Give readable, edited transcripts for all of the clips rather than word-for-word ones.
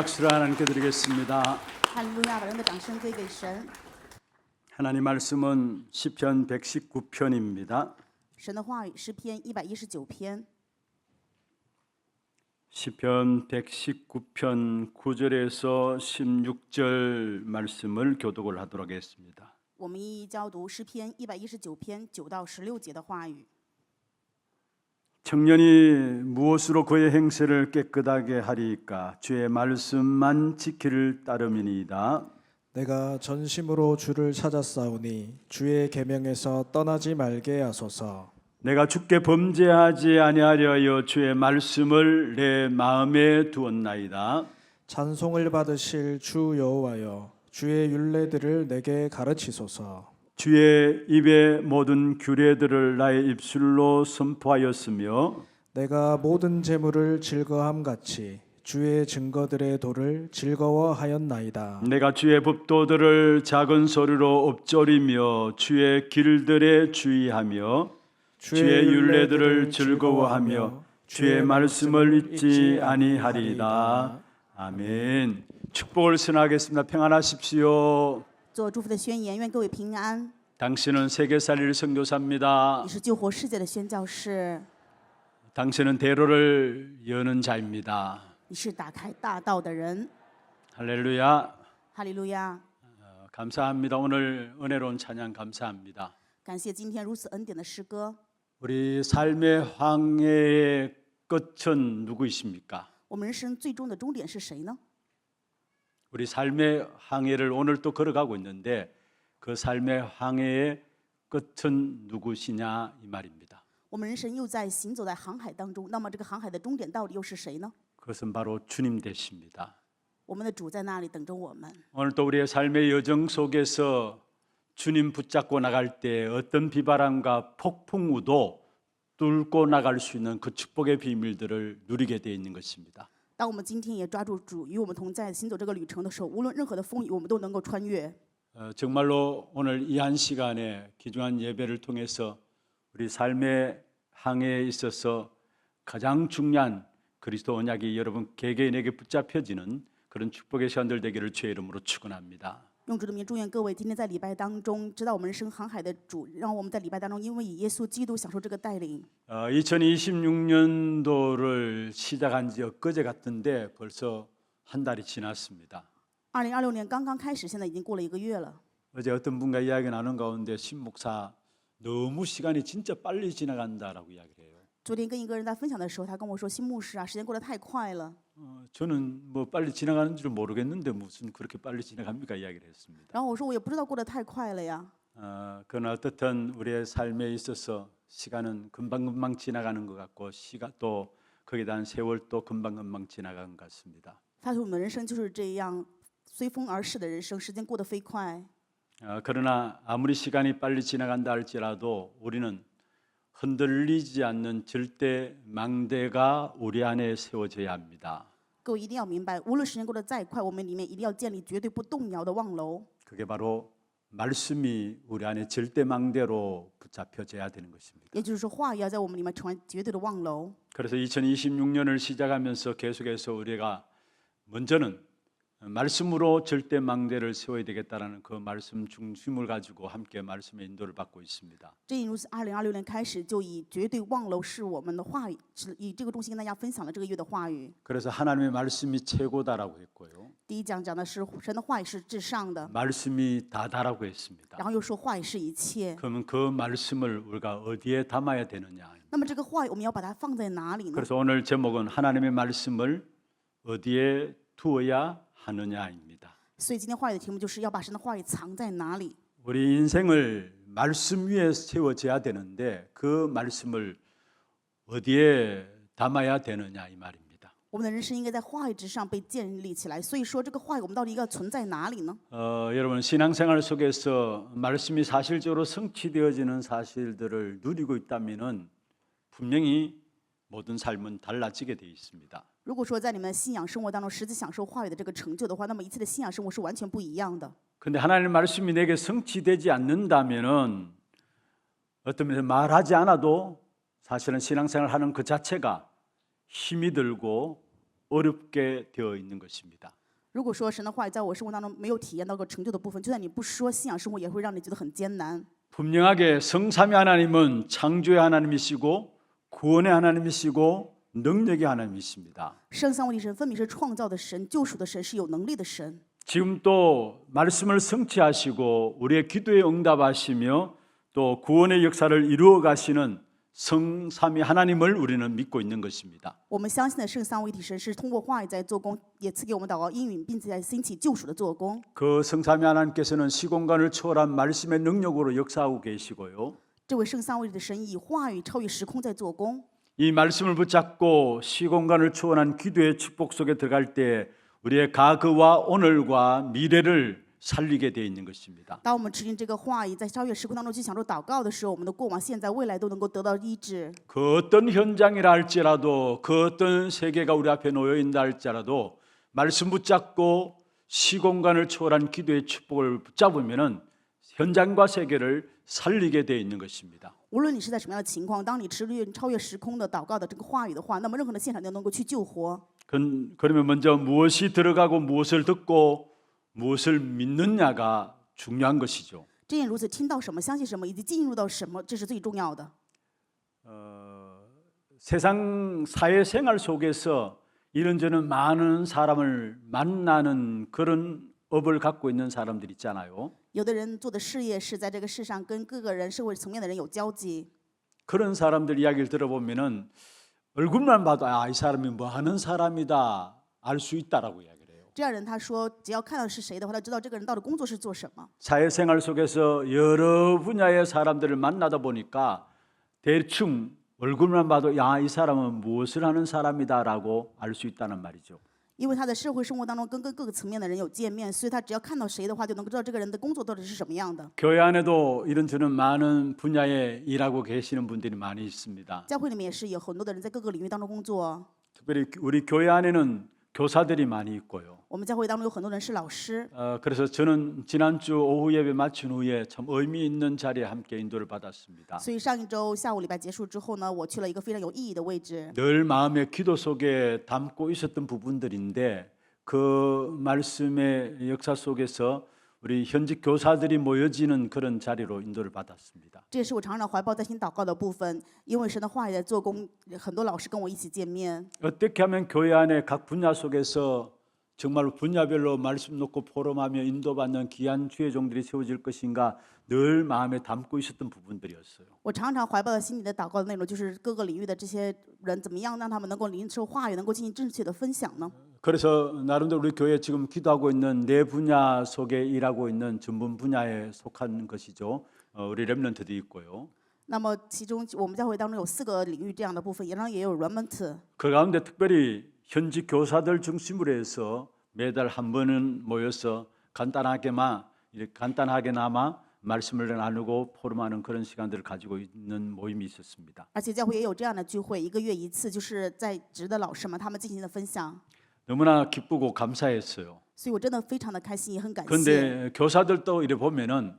박수를 하나님께 드리겠습니다. 哈利路亚！把人的掌声归给神。 하나님 말씀은 시편 119편입니다. 神的话语，诗篇119篇， 시편 119편 9절에서 16절 말씀을 교독을 하도록 하겠습니다. 我们一一教读诗篇119篇9到16节的话语。 청년이 무엇으로 그의 행세를 깨끗하게 하리이까? 주의 말씀만 지키를 따름이니이다. 내가 전심으로 주를 찾았사오니 주의 계명에서 떠나지 말게 하소서. 내가 주께 범죄하지 아니하려 하여 주의 말씀을 내 마음에 두었나이다. 찬송을 받으실 주 여호와여, 주의 율례들을 내게 가르치소서. 주의 입의 모든 규례들을 나의 입술로 선포하였으며 내가 모든 재물을 즐거함 같이 주의 증거들의 도를 즐거워하였나이다. 내가 주의 법도들을 작은 소리로 읊조리며 주의 길들에 주의하며 주의 율례들을 즐거워하며 주의 말씀을 잊지 아니하리이다. 아멘. 축복을 선하겠습니다. 평안하십시오. 做祝福的宣言，愿各位平安。 당신은 세계살릴 선교사입니다. 你是救活世界的宣教士， 당신은 대로를 여는 자입니다. 你是打开大道的人。 할렐루야. 哈利路亚！ 감사합니다. 오늘 은혜로운 찬양 감사합니다. 感谢今天如此恩典的诗歌。 우리 삶의 황해의 끝은 누구이십니까? 我们人生最终的终点是谁呢？ 우리 삶의 항해를 오늘 또 걸어가고 있는데 그 삶의 항해의 끝은 누구시냐 이 말입니다. 我们人生又在行走在航海当中，那么这个航海的终点到底又是谁呢？ 그것은 바로 주님 되십니다. 我们的主在那里等着我们。 오늘 또 우리의 삶의 여정 속에서 주님 붙잡고 나갈 때 어떤 비바람과 폭풍우도 뚫고 나갈 수 있는 그 축복의 비밀들을 누리게 되어 있는 것입니다. 当我们今天也抓住主与我们同在行走这个旅程的时候，无论任何的风雨，我们都能够穿越。 정말로 오늘 이 한 시간에 귀중한 예배를 통해서 우리 삶의 항해에 있어서 가장 중요한 그리스도 언약이 여러분 개개인에게 붙잡혀지는 그런 축복의 시간들 되기를 주의 이름으로 축원합니다. 用主的名祝愿各位今天在礼拜当中知道我们人生航海的主，让我们在礼拜当中因为以耶稣基督享受这个带领。 2026년도를 시작한 지 엊그제 같은데 벌써 한 달이 지났습니다. 2026年刚刚开始，现在已经过了1个月了。 어제 어떤 분과 이야기 나눈 가운데 신 목사 너무 시간이 진짜 빨리 지나간다라고 이야기를 해요. 昨天跟一个人在分享的时候，他跟我说：“新牧师啊，时间过得太快了。 저는 뭐 빨리 지나가는 줄 모르겠는데 무슨 그렇게 빨리 지나갑니까 이야기를 했습니다. ”然后我说：“我也不知道过得太快了呀。 그러나 어떻든 우리의 삶에 있어서 시간은 금방금방 지나가는 것 같고 시간 또 거기에 대한 세월도 금방금방 지나간 것 같습니다. 他说：“我们人生就是这样，随风而逝的人生，时间过得飞快。 그러나 아무리 시간이 빨리 지나간다 할지라도 우리는 흔들리지 않는 절대 망대가 우리 안에 세워져야 합니다. 各位一定要明白，无论时间过得再快，我们里面一定要建立绝对不动摇的望楼。 그게 바로 말씀이 우리 안에 절대 망대로 붙잡혀져야 되는 것입니다. 也就是说，话语要在我们里面成为绝对的望楼。 그래서 2026년을 시작하면서 계속해서 우리가 먼저는 말씀으로 절대 망대를 세워야 되겠다라는 그 말씀 중심을 가지고 함께 말씀의 인도를 받고 있습니다. 正因如此，2026年开始就以绝对望楼是我们的话语，以这个中心跟大家分享了这个月的话语。 그래서 하나님의 말씀이 최고다라고 했고요. 第一讲讲的是神的话语是至上的， 말씀이 다다라고 했습니다. 然后又说话语是一切。 그러면 그 말씀을 우리가 어디에 담아야 되느냐. 那么这个话语我们要把它放在哪里呢？ 그래서 오늘 제목은 하나님의 말씀을 어디에 두어야 하느냐입니다. 所以今天话语的题目就是要把神的话语藏在哪里。 우리 인생을 말씀 위에 세워져야 되는데 그 말씀을 어디에 담아야 되느냐 이 말입니다. 我们的人生应该在话语之上被建立起来，所以说这个话语我们到底应该存在哪里呢？ 여러분 신앙생활 속에서 말씀이 사실적으로 성취되어지는 사실들을 누리고 있다면은 분명히 모든 삶은 달라지게 되어 있습니다. 如果说在你们的信仰生活当中实际享受话语的这个成就的话，那么一切的信仰生活是完全不一样的。 근데 하나님의 말씀이 내게 성취되지 않는다면은 어떤 면에서 말하지 않아도 사실은 신앙생활 하는 그 자체가 힘이 들고 어렵게 되어 있는 것입니다. 如果说神的话语在我生活当中没有体验到个成就的部分，就算你不说，信仰生活也会让你觉得很艰难。 분명하게 성삼위 하나님은 창조의 하나님이시고 구원의 하나님이시고 능력의 하나님이십니다. 圣三位一神分明是创造的神、救赎的神，是有能力的神。 지금 또 말씀을 성취하시고 우리의 기도에 응답하시며 또 구원의 역사를 이루어 가시는 성삼위 하나님을 우리는 믿고 있는 것입니다. 我们相信的圣三位一体神是通过话语在做工，也赐给我们祷告应允，并且在兴起救赎的做工。 그 성삼위 하나님께서는 시공간을 초월한 말씀의 능력으로 역사하고 계시고요. 这位圣三位一体的神以话语超越时空在做工。 이 말씀을 붙잡고 시공간을 초월한 기도의 축복 속에 들어갈 때 우리의 과거와 오늘과 미래를 살리게 되어 있는 것입니다. 当我们持定这个话语，在超越时空当中去享受祷告的时候，我们的过往、现在、未来都能够得到医治。 그 어떤 현장이라 할지라도 그 어떤 세계가 우리 앞에 놓여 있다 할지라도 말씀 붙잡고 시공간을 초월한 기도의 축복을 붙잡으면은 현장과 세계를 살리게 되어 있는 것입니다. 无论你是在什么样的情况，当你持定超越时空的祷告的这个话语的话，那么任何的现场都能够去救活。 그러면 먼저 무엇이 들어가고 무엇을 듣고 무엇을 믿느냐가 중요한 것이죠. 这件如此，听到什么，相信什么，以及进入到什么，这是最重要的。 세상 사회생활 속에서 이런저런 많은 사람을 만나는 그런 업을 갖고 있는 사람들 있잖아요. 有的人做的事业是在这个世上跟各个人、社会层面的人有交集。 그런 사람들 이야기를 들어보면은 얼굴만 봐도 이 사람이 뭐 하는 사람이다 알 수 있다라고 이야기를 해요. 这样人他说，只要看到是谁的话，他知道这个人到底工作是做什么。 사회생활 속에서 여러 분야의 사람들을 만나다 보니까 대충 얼굴만 봐도 이 사람은 무엇을 하는 사람이다라고 알 수 있다는 말이죠. 因为他在社会生活当中跟各个层面的人有见面，所以他只要看到谁的话，就能够知道这个人的工作到底是什么样的。 교회 안에도 이런저런 많은 분야에 일하고 계시는 분들이 많이 있습니다. 教会里面也是有很多的人在各个领域当中工作。 특별히 우리 교회 안에는 교사들이 많이 있고요. 我们教会当中有很多人是老师， 그래서 저는 지난주 오후 예배 마친 후에 참 의미 있는 자리에 함께 인도를 받았습니다. 所以上一周下午礼拜结束之后呢，我去了一个非常有意义的位置。 늘 마음의 기도 속에 담고 있었던 부분들인데 그 말씀의 역사 속에서 우리 현직 교사들이 모여지는 그런 자리로 인도를 받았습니다. 这也是我常常怀抱在心祷告的部分，因为神的话语在做工，很多老师跟我一起见面。 어떻게 하면 교회 안에 각 분야 속에서 정말 분야별로 말씀 놓고 포럼하며 인도받는 귀한 주의 종들이 세워질 것인가 늘 마음에 담고 있었던 부분들이었어요. 我常常怀抱在心里的祷告的内容，就是各个领域的这些人怎么样让他们能够领受话语，能够进行正确的分享呢？ 그래서 나름대로 우리 교회 지금 기도하고 있는 네 분야 속에 일하고 있는 전문 분야에 속한 것이죠. 우리 렘넌트도 있고요. 那么其中我们教会当中有4个领域这样的部分，当然也有 remnant。 그 가운데 특별히 현직 교사들 중심으로 해서 매달 한 번은 모여서 간단하게나마 말씀을 나누고 포럼하는 그런 시간들을 가지고 있는 모임이 있었습니다. 而且教会也有这样的聚会，1个月1次，就是在职的老师们他们进行的分享。 너무나 기쁘고 감사했어요. 所以我真的非常的开心，也很感谢。 그런데 교사들도 이래 보면은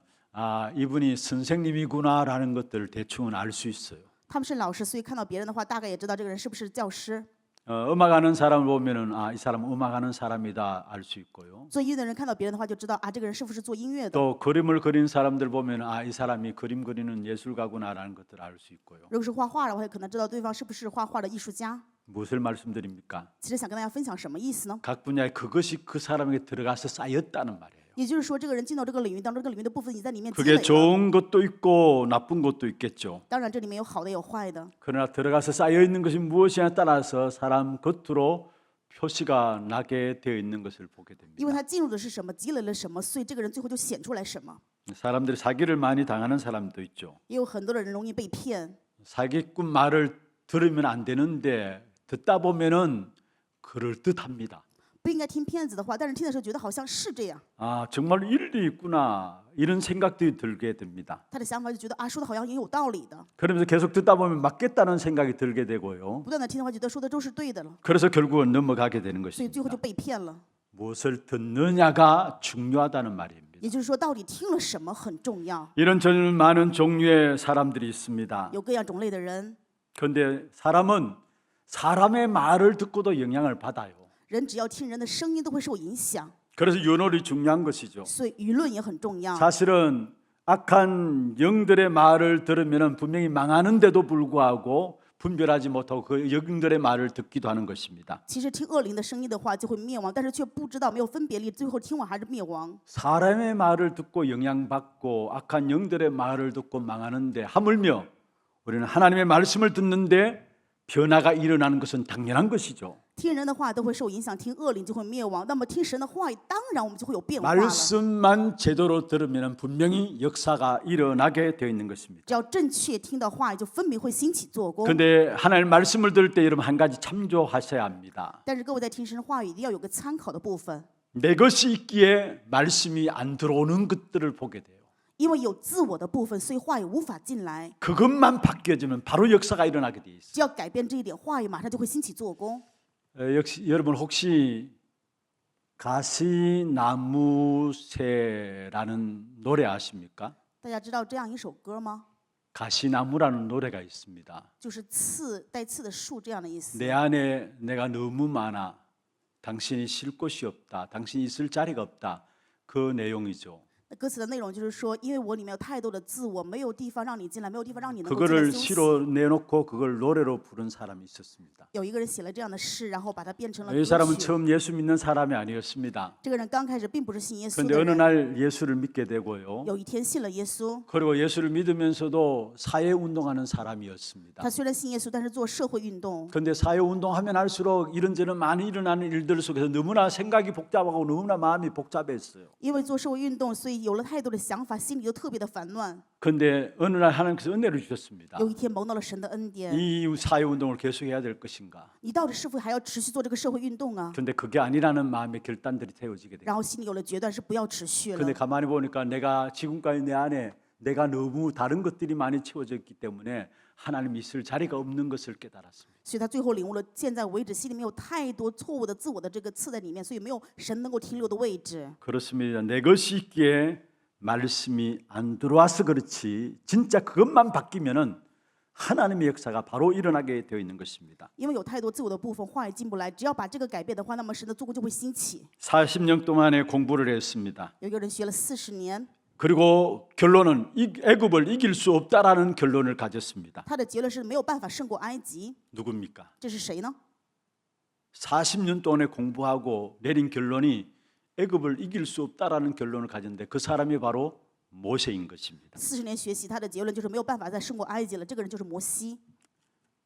이분이 선생님이구나라는 것들을 대충은 알 수 있어요. 他们是老师，所以看到别人的话，大概也知道这个人是不是教师。 음악하는 사람을 보면은 이 사람은 음악하는 사람이다 알 수 있고요. 做音乐的人看到别人的话，就知道这个人是不是做音乐的。 또 그림을 그리는 사람들 보면 이 사람이 그림 그리는 예술가구나라는 것들을 알 수 있고요. 如果是画画的话，也可能知道对方是不是画画的艺术家。 무엇을 말씀드립니까? 其实想跟大家分享什么意思呢？ 각 분야에 그것이 그 사람에게 들어가서 쌓였다는 말이에요. 也就是说，这个人进到这个领域当中，这个领域的部分已在里面积 그게 累了。 좋은 것도 있고 나쁜 것도 있겠죠. 当然，这里面有好的，有坏的。 그러나 들어가서 쌓여 있는 것이 무엇이냐에 따라서 사람 겉으로 표시가 나게 되어 있는 것을 보게 因为 됩니다. 他进入的是什么，积累了什么，所以这个人最后就显出来什么。 사람들이 사기를 많이 당하는 사람도 있죠. 也有很多的人容易被骗， 사기꾼 말을 들으면 안 되는데 듣다 보면은 그럴 듯합니다. 不应该听骗子的话，但是听的时候觉得好像是这样， 정말 일리 있구나 이런 생각들이 들게 됩니다. 他的想法就觉得说的好像也有道理的。 그러면서 계속 듣다 보면 맞겠다는 생각이 들게 되고요. 不断的听的话，觉得说的都是对的了， 그래서 결국은 넘어가게 되는 所以最后 것입니다. 就被骗了。 무엇을 듣느냐가 중요하다는 말입니다. 也就是说，到底听了什么很重要。 이런 전 많은 종류의 사람들이 있습니다. 有各样种类的人， 그런데 사람은 사람의 말을 듣고도 영향을 받아요. 人只要听人的声音都会受影响， 그래서 연월이 중요한 것이죠. 所以舆论也很重要。 사실은 악한 영들의 말을 들으면 분명히 망하는데도 불구하고 분별하지 못하고 그 영들의 말을 듣기도 하는 것입니다. 其实听恶灵的声音的话就会灭亡，但是却不知道没有分别力，最后听完还是灭亡。 사람의 말을 듣고 영향받고 악한 영들의 말을 듣고 망하는데 하물며 우리는 하나님의 말씀을 듣는데 변화가 일어나는 것은 당연한 것이죠. 听人的话都会受影响，听恶灵就会灭亡。那么听神的话语，当然我们就会有变化了。 말씀만 제대로 들으면 분명히 역사가 일어나게 되어 있는 것입니다. 只要正确听到话语，就分别会兴起做工。 그런데 하나님 말씀을 들을 때 여러분 한 가지 참조하셔야 합니다. 但是各位在听神的话语，一定要有个参考的部分， 내 것이 있기에 말씀이 안 들어오는 것들을 보게 돼요. 因为有自我的部分，所以话语无法进来。 그것만 바뀌어지면 바로 역사가 일어나게 돼 있어요. 只要改变这一点，话语马上就会兴起做工。 역시 여러분 혹시 가시나무새라는 노래 아십니까? 大家知道这样一首歌吗？ 가시나무라는 노래가 있습니다. 就是带刺的树这样的意思。 내 안에 내가 너무 많아. 당신이 쉴 곳이 없다. 당신이 있을 자리가 없다. 그 내용이죠. 那歌词的内容就是说，因为我里面有太多的自我，没有地方让你进来，没有地方让你能够进来 그거를 休息。 시로 내놓고 그걸 노래로 부른 사람이 있었습니다. 有一个人写了这样的诗，然后把它变成了 이 歌 사람은 曲。 처음 예수 믿는 사람이 아니었습니다. 这个人刚开始并不是信耶稣 그런데 的 어느 人， 날 예수를 믿게 되고요. 有一天信了耶稣。 그리고 예수를 믿으면서도 사회 운동하는 사람이었습니다. 他虽然信耶稣，但是做社会运动。 그런데 사회 운동하면 할수록 이런저런 많이 일어나는 일들 속에서 너무나 생각이 복잡하고 너무나 마음이 복잡했어요. 因为做社会运动，所以有了太多的想法，心里就特别的烦乱。 그런데 어느 날 하나님께서 은혜를 주셨습니다. 有一天蒙到了神的恩典， 이 사회 운동을 계속해야 될 것인가? 你到底是否还要持续做这个社会运动啊？ 그런데 그게 아니라는 마음의 결단들이 태워지게 돼요. 然后心里有了决断，是不要持续了 그런데 。 가만히 보니까 내가 지금까지 내 안에 내가 너무 다른 것들이 많이 채워졌기 때문에 하나님이 있을 자리가 없는 것을 깨달았습니다. 所以他最后领悟了，现在为止心里面有太多错误的自我的这个刺在里面，所以没有神能够停留的位置。 그렇습니다. 내 것이 있기에 말씀이 안 들어와서 그렇지 진짜 그것만 바뀌면은 하나님의 역사가 바로 일어나게 되어 있는 것입니다. 因为有太多自我的部分，话也进不来。只要把这个改变的话，那么神的做工就会兴起。 40년 동안의 공부를 했습니다. 有一个人学了40年， 그리고 결론은 애굽을 이길 수 없다라는 결론을 가졌습니다. 他的结论是没有办法胜过埃及。 누굽니까? 这是谁呢？ 40년 동안에 공부하고 내린 결론이 애굽을 이길 수 없다라는 결론을 가졌는데 그 사람이 바로 모세인 것입니다. 40年学习，他的结论就是没有办法再胜过埃及了。这个人就是摩西。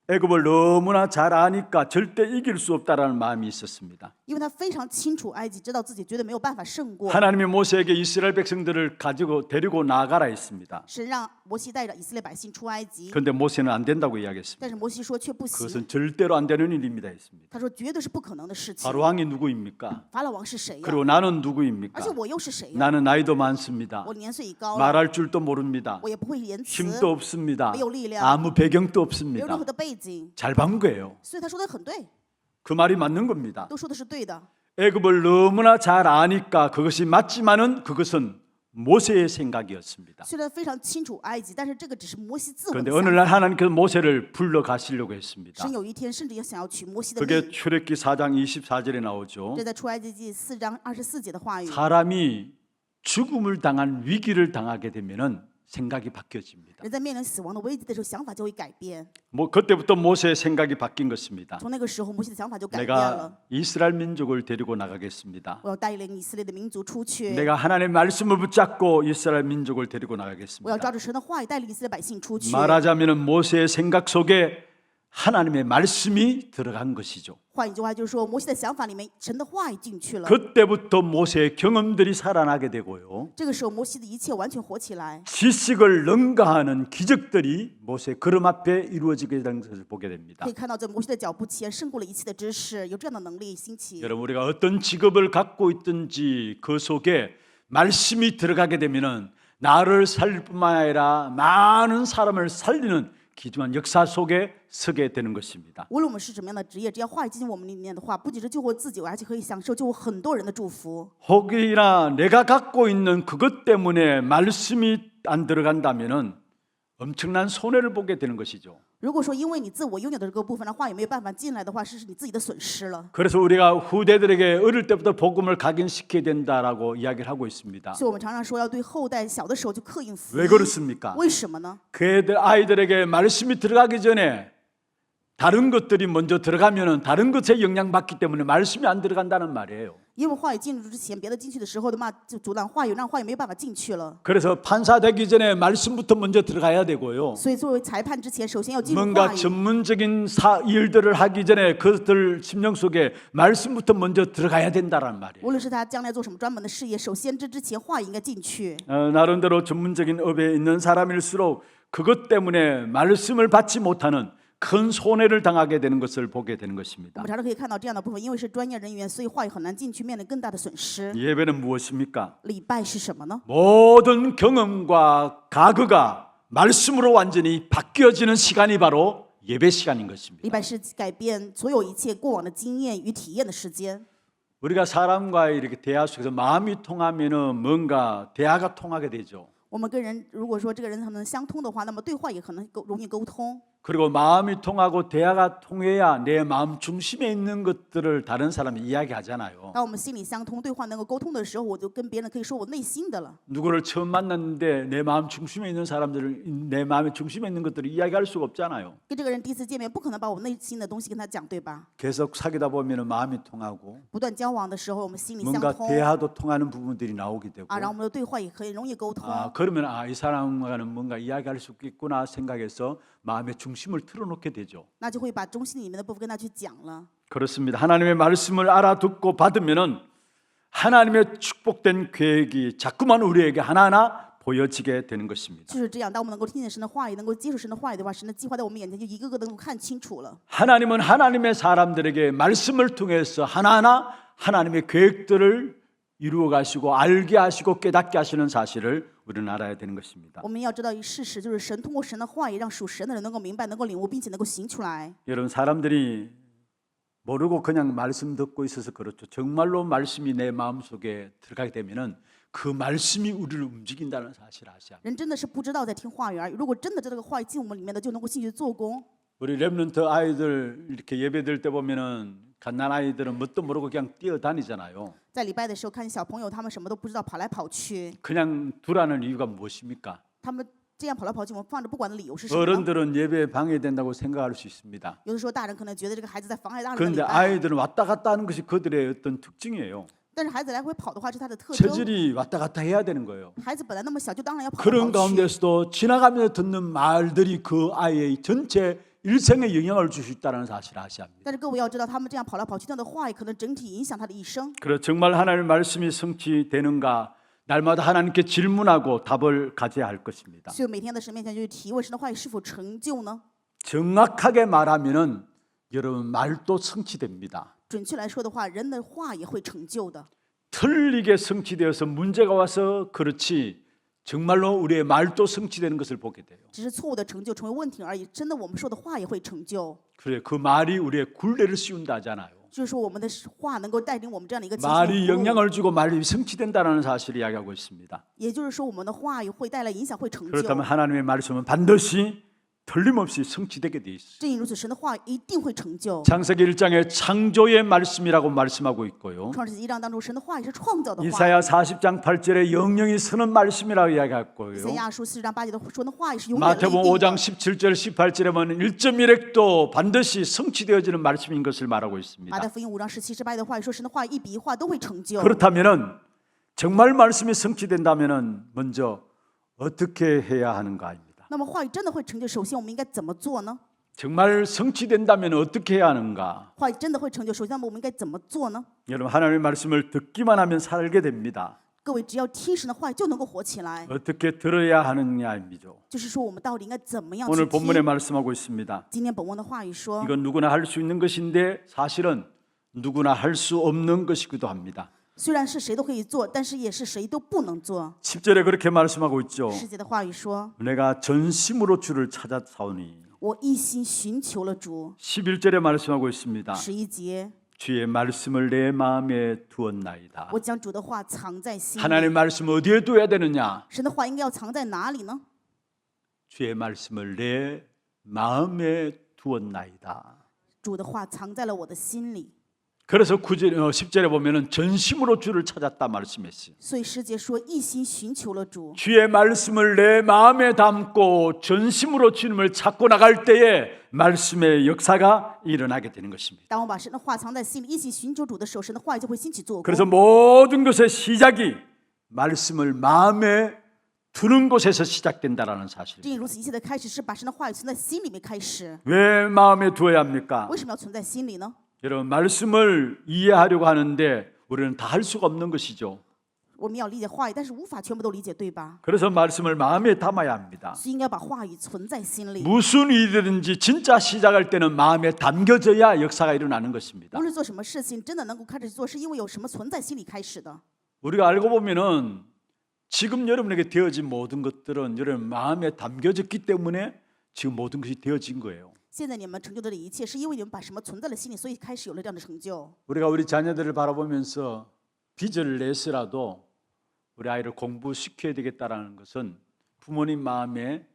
애굽을 너무나 잘 아니까 절대 이길 수 없다라는 마음이 있었습니다. 因为他非常清楚埃及，知道自己绝对没有办法胜过。 하나님이 모세에게 이스라엘 백성들을 가지고 데리고 나가라 했습니다. 神让摩西带着以色列百姓出埃及， 그런데 모세는 안 된다고 이야기했습니다. 但是摩西说却不行。 그것은 절대로 안 되는 일입니다 했습니다. 他说绝对是不可能的事情。 바로왕이 누구입니까? 法老王是谁呀？ 그리고 나는 누구입니까? 而且我又是谁呀？ 나는 나이도 많습니다. 我年岁已高了， 말할 줄도 모릅니다. 我也不会言辞， 힘도 없습니다. 没有力量， 아무 배경도 没有 없습니다. 任何的背景， 잘 본 거예요. 所以他说的很对， 그 말이 맞는 겁니다. 都说的是对的。 애굽을 너무나 잘 아니까 그것이 맞지만은 그것은 모세의 생각이었습니다. 虽然非常清楚埃及，但是这个只是摩西自我 그런데 的 어느 想 날 法。 하나님께서 모세를 불러 가시려고 했습니다. 神有一天甚至也想要取摩西的 그게 命。 출애굽기 4장 24절에 나오죠. 这在出埃及记4章24节的话语。 사람이 죽음을 당한 위기를 당하게 되면은 생각이 바뀌어집니다. 人在面临死亡的危机的时候，想法就会改变。 그때부터 모세의 생각이 바뀐 것입니다. 从那个时候，摩西的想法就改变 내가 了。 이스라엘 민족을 데리고 나가겠습니다. 我要带领以色列的民族出去， 내가 하나님의 말씀을 붙잡고 이스라엘 민족을 데리고 我要 나가겠습니다. 抓住神的话语，带领以色列百姓出去。 말하자면 모세의 생각 속에 하나님의 말씀이 들어간 것이죠. 换一句话就是说，摩西的想法里面，神的话语进去了。 그때부터 모세의 경험들이 살아나게 되고요. 这个时候，摩西的一切完全活起来， 지식을 능가하는 기적들이 모세의 걸음 앞에 이루어지게 되는 것을 보게 됩니다. 可以看到在摩西的脚步前胜过了一切的知识，有这样的能力兴起。 여러분 우리가 어떤 직업을 갖고 있든지 그 속에 말씀이 들어가게 되면은 나를 살릴 뿐만 아니라 많은 사람을 살리는 귀중한 역사 속에 서게 되는 것입니다. 无论我们是什么样的职业，只要话语进入我们里面的话，不仅是救活自己，而且可以享受救活很多人的祝福。 혹이나 내가 갖고 있는 그것 때문에 말씀이 안 들어간다면은 엄청난 손해를 보게 되는 것이죠. 如果说因为你自我拥有的这个部分的话也没有办法进来的话，是你自己的损失了。 그래서 우리가 후대들에게 어릴 때부터 복음을 각인시켜야 된다라고 이야기를 하고 있습니다. 所以我们常常说要对后代小的时候就刻印福 왜 音。 그렇습니까? 为什么呢？ 그 아이들에게 말씀이 들어가기 전에 다른 것들이 먼저 들어가면은 다른 것에 영향받기 때문에 말씀이 안 들어간다는 말이에요. 因为话语进入之前，别的进去的时候的嘛，就阻挡话语，让话语没有办法进去了。 그래서 판사 되기 전에 말씀부터 먼저 들어가야 되고요. 所以作为裁判之前，首先要进入 뭔가 话语。 전문적인 일들을 하기 전에 그것들 심령 속에 말씀부터 먼저 들어가야 된다는 말이에요. 无论是他将来做什么专门的事业，首先之前话语应该进去。 나름대로 전문적인 업에 있는 사람일수록 그것 때문에 말씀을 받지 못하는 큰 손해를 당하게 되는 것을 보게 되는 我 것입니다. 们常常可以看到这样的部分，因为是专业人员，所以话语很难进去，面临更大的损失。 예배는 무엇입니까? 礼拜是什么呢？ 모든 경험과 가그가 말씀으로 완전히 바뀌어지는 시간이 바로 예배 시간인 礼 것입니다. 拜是改变所有一切过往的经验与体验的时间。 우리가 사람과 이렇게 대화 속에서 마음이 통하면은 뭔가 대화가 통하게 되죠. 我们跟人如果说这个人他们相通的话，那么对话也可能容易沟通。 그리고 마음이 통하고 대화가 통해야 내 마음 중심에 있는 것들을 다른 사람이 이야기하잖아요. 当我们心里相通，对话能够沟通的时候，我就跟别人可以说我内心的了。 누구를 처음 만났는데 내 마음 중심에 있는 사람들을 내 마음의 중심에 있는 것들을 이야기할 수가 없잖아요. 跟这个人第一次见面，不可能把我内心的东西跟他讲，对吧？ 계속 사귀다 보면은 마음이 통하고 不断交往的时候，我们心里相 뭔가 通 대화도 통하는 부분들이 나오게 되고 啊，然后我们的对话也可以容易沟通。 그러면 이 사람과는 뭔가 이야기할 수 있겠구나 생각해서 마음의 중심을 틀어놓게 되죠. 那就会把中心里面的部分跟他去讲了。 그렇습니다. 하나님의 말씀을 알아듣고 받으면은 하나님의 축복된 계획이 자꾸만 우리에게 하나하나 보여지게 되는 것입니다. 就是这样，当我们能够听见神的话语，能够接受神的话语的话，神的计划在我们眼前就一个个能够看清楚了。 하나님은 하나님의 사람들에게 말씀을 통해서 하나하나 하나님의 계획들을 이루어 가시고 알게 하시고 깨닫게 하시는 사실을 우리는 알아야 되는 것입니다. 我们要知道一事实，就是神通过神的话语，让属神的人能够明白、能够领悟，并且能够行出来。 여러분 사람들이 모르고 그냥 말씀 듣고 있어서 그렇죠. 정말로 말씀이 내 마음속에 들어가게 되면은 그 말씀이 우리를 움직인다는 사실을 아셔야 합니다. 人真的是不知道在听话语而已，如果真的这个话语进我们里面的，就能够进去做工。 우리 렘넌트 아이들 이렇게 예배 드릴 때 보면은 갓난 아이들은 뭣도 모르고 그냥 뛰어다니잖아요. 在礼拜的时候，看见小朋友他们什么都不知道，跑来跑去。 그냥 두라는 이유가 무엇입니까? 他们这样跑来跑去，我们放着不管的理由是什么呢？ 어른들은 예배에 방해된다고 생각할 수 있습니다. 有的时候大人可能觉得这个孩子在妨碍大人的礼 그런데 拜， 아이들은 왔다 갔다 하는 것이 그들의 어떤 특징이에요. 但是孩子来回跑的话是他的特征。 체질이 왔다 갔다 해야 되는 거예요. 孩子本来那么小，就当然要跑来 그런 跑去。 가운데서도 지나가면서 듣는 말들이 그 아이의 전체 일생에 영향을 줄 수 있다는 사실을 아셔야 합니다. 但是各位要知道，他们这样跑来跑去，这样的话语可能整体影响他的一生。 그래서 정말 하나님의 말씀이 성취되는가 날마다 하나님께 질문하고 답을 가져야 할 것입니다. 所以每天在神面前就是提问：神的话语是否成就呢？ 정확하게 말하면은 여러분 말도 성취됩니다. 准确来说的话，人的话也会成就的。 틀리게 성취되어서 문제가 와서 그렇지 정말로 우리의 말도 성취되는 것을 보게 돼요. 只是错误的成就成为问题而已，真的我们说的话也会成就。 그래 그 말이 우리의 굴레를 씌운다 하잖아요. 就是说，我们的话能够带领我们这样的一个前行 말이 的路。 영향을 주고 말이 성취된다는 사실을 이야기하고 있습니다. 也就是说，我们的话语会带来影响，会成就。 그렇다면 하나님의 말씀은 반드시 틀림없이 성취되게 돼 있어요. 正因如此，神的话语一定会成就。 창세기 1장에 창조의 말씀이라고 말씀하고 있고요. 创世纪1章当中，神的话语是创造的话。 이사야 40장 8절에 영영이 서는 말씀이라고 이야기했고요. 以赛亚书4章8节的说的话语是永远立 마태복음 定 5장 的。 17절 18절에 보면 1.1획도 반드시 성취되어지는 말씀인 것을 말하고 马 있습니다. 太福音5章17、18的话语说，神的话语一笔一画都会成就。 그렇다면은 정말 말씀이 성취된다면은 먼저 어떻게 해야 하는가입니다. 那么话语真的会成就，首先我们应该怎么做呢？ 정말 성취된다면 어떻게 해야 하는가? 话语真的会成就，首先我们应该怎么做呢？ 여러분 하나님의 말씀을 듣기만 하면 살게 됩니다. 各位只要听神的话语就能够活起来。 어떻게 들어야 하느냐입니다. 就是说，我们到底应该怎么样去 오늘 본문에 听？ 말씀하고 있습니다. 今天本文的话语说， 이건 누구나 할 수 있는 것인데 사실은 누구나 할 수 없는 것이기도 합니다. 虽然是谁都可以做，但是也是谁都不能做。 10절에 그렇게 말씀하고 있죠. 世界的话语说， 내가 전심으로 주를 찾아사오니 我一心寻求了主。 11절에 말씀하고 있습니다. 11节， 주의 말씀을 내 마음에 두었나이다. 我将主的话藏在心里。 하나님의 말씀 어디에 둬야 되느냐? 神的话应该要藏在哪里呢？ 주의 말씀을 내 마음에 두었나이다. 主的话藏在了我的心里。 그래서 10절에 보면은 전심으로 주를 찾았다 말씀했어요. 所以师姐说一心寻求了主， 주의 말씀을 내 마음에 담고 전심으로 주님을 찾고 나갈 때에 말씀의 역사가 일어나게 되는 것입니다. 当我把神的话藏在心里，一心寻求主的时候，神的话语就会兴起做工。 그래서 모든 것의 시작이 말씀을 마음에 두는 곳에서 시작된다라는 사실. 正如此，一切的开始是把神的话语存在心里面开始。 왜 마음에 두어야 합니까? 为什么要存在心里呢？ 여러분, 말씀을 이해하려고 하는데 우리는 다 할 수가 없는 것이죠. 我们要理解话语，但是无法全部都理解，对吧？ 그래서 말씀을 마음에 담아야 합니다. 所以应该把话语存在心里。 무슨 일이든지 진짜 시작할 때는 마음에 담겨져야 역사가 일어나는 것입니다. 无论做什么事情，真的能够开始做，是因为有什么存在心里开始的。 우리가 알고 보면은 지금 여러분에게 되어진 모든 것들은 여러분 마음에 담겨졌기 때문에 지금 모든 것이 되어진 거예요. 现在你们成就的一切，是因为你们把什么存在了心里，所以开始有了这样的成就。 우리가 우리 자녀들을 바라보면서 빚을 내서라도 우리 아이를 공부시켜야 되겠다라는 것은 부모님 마음에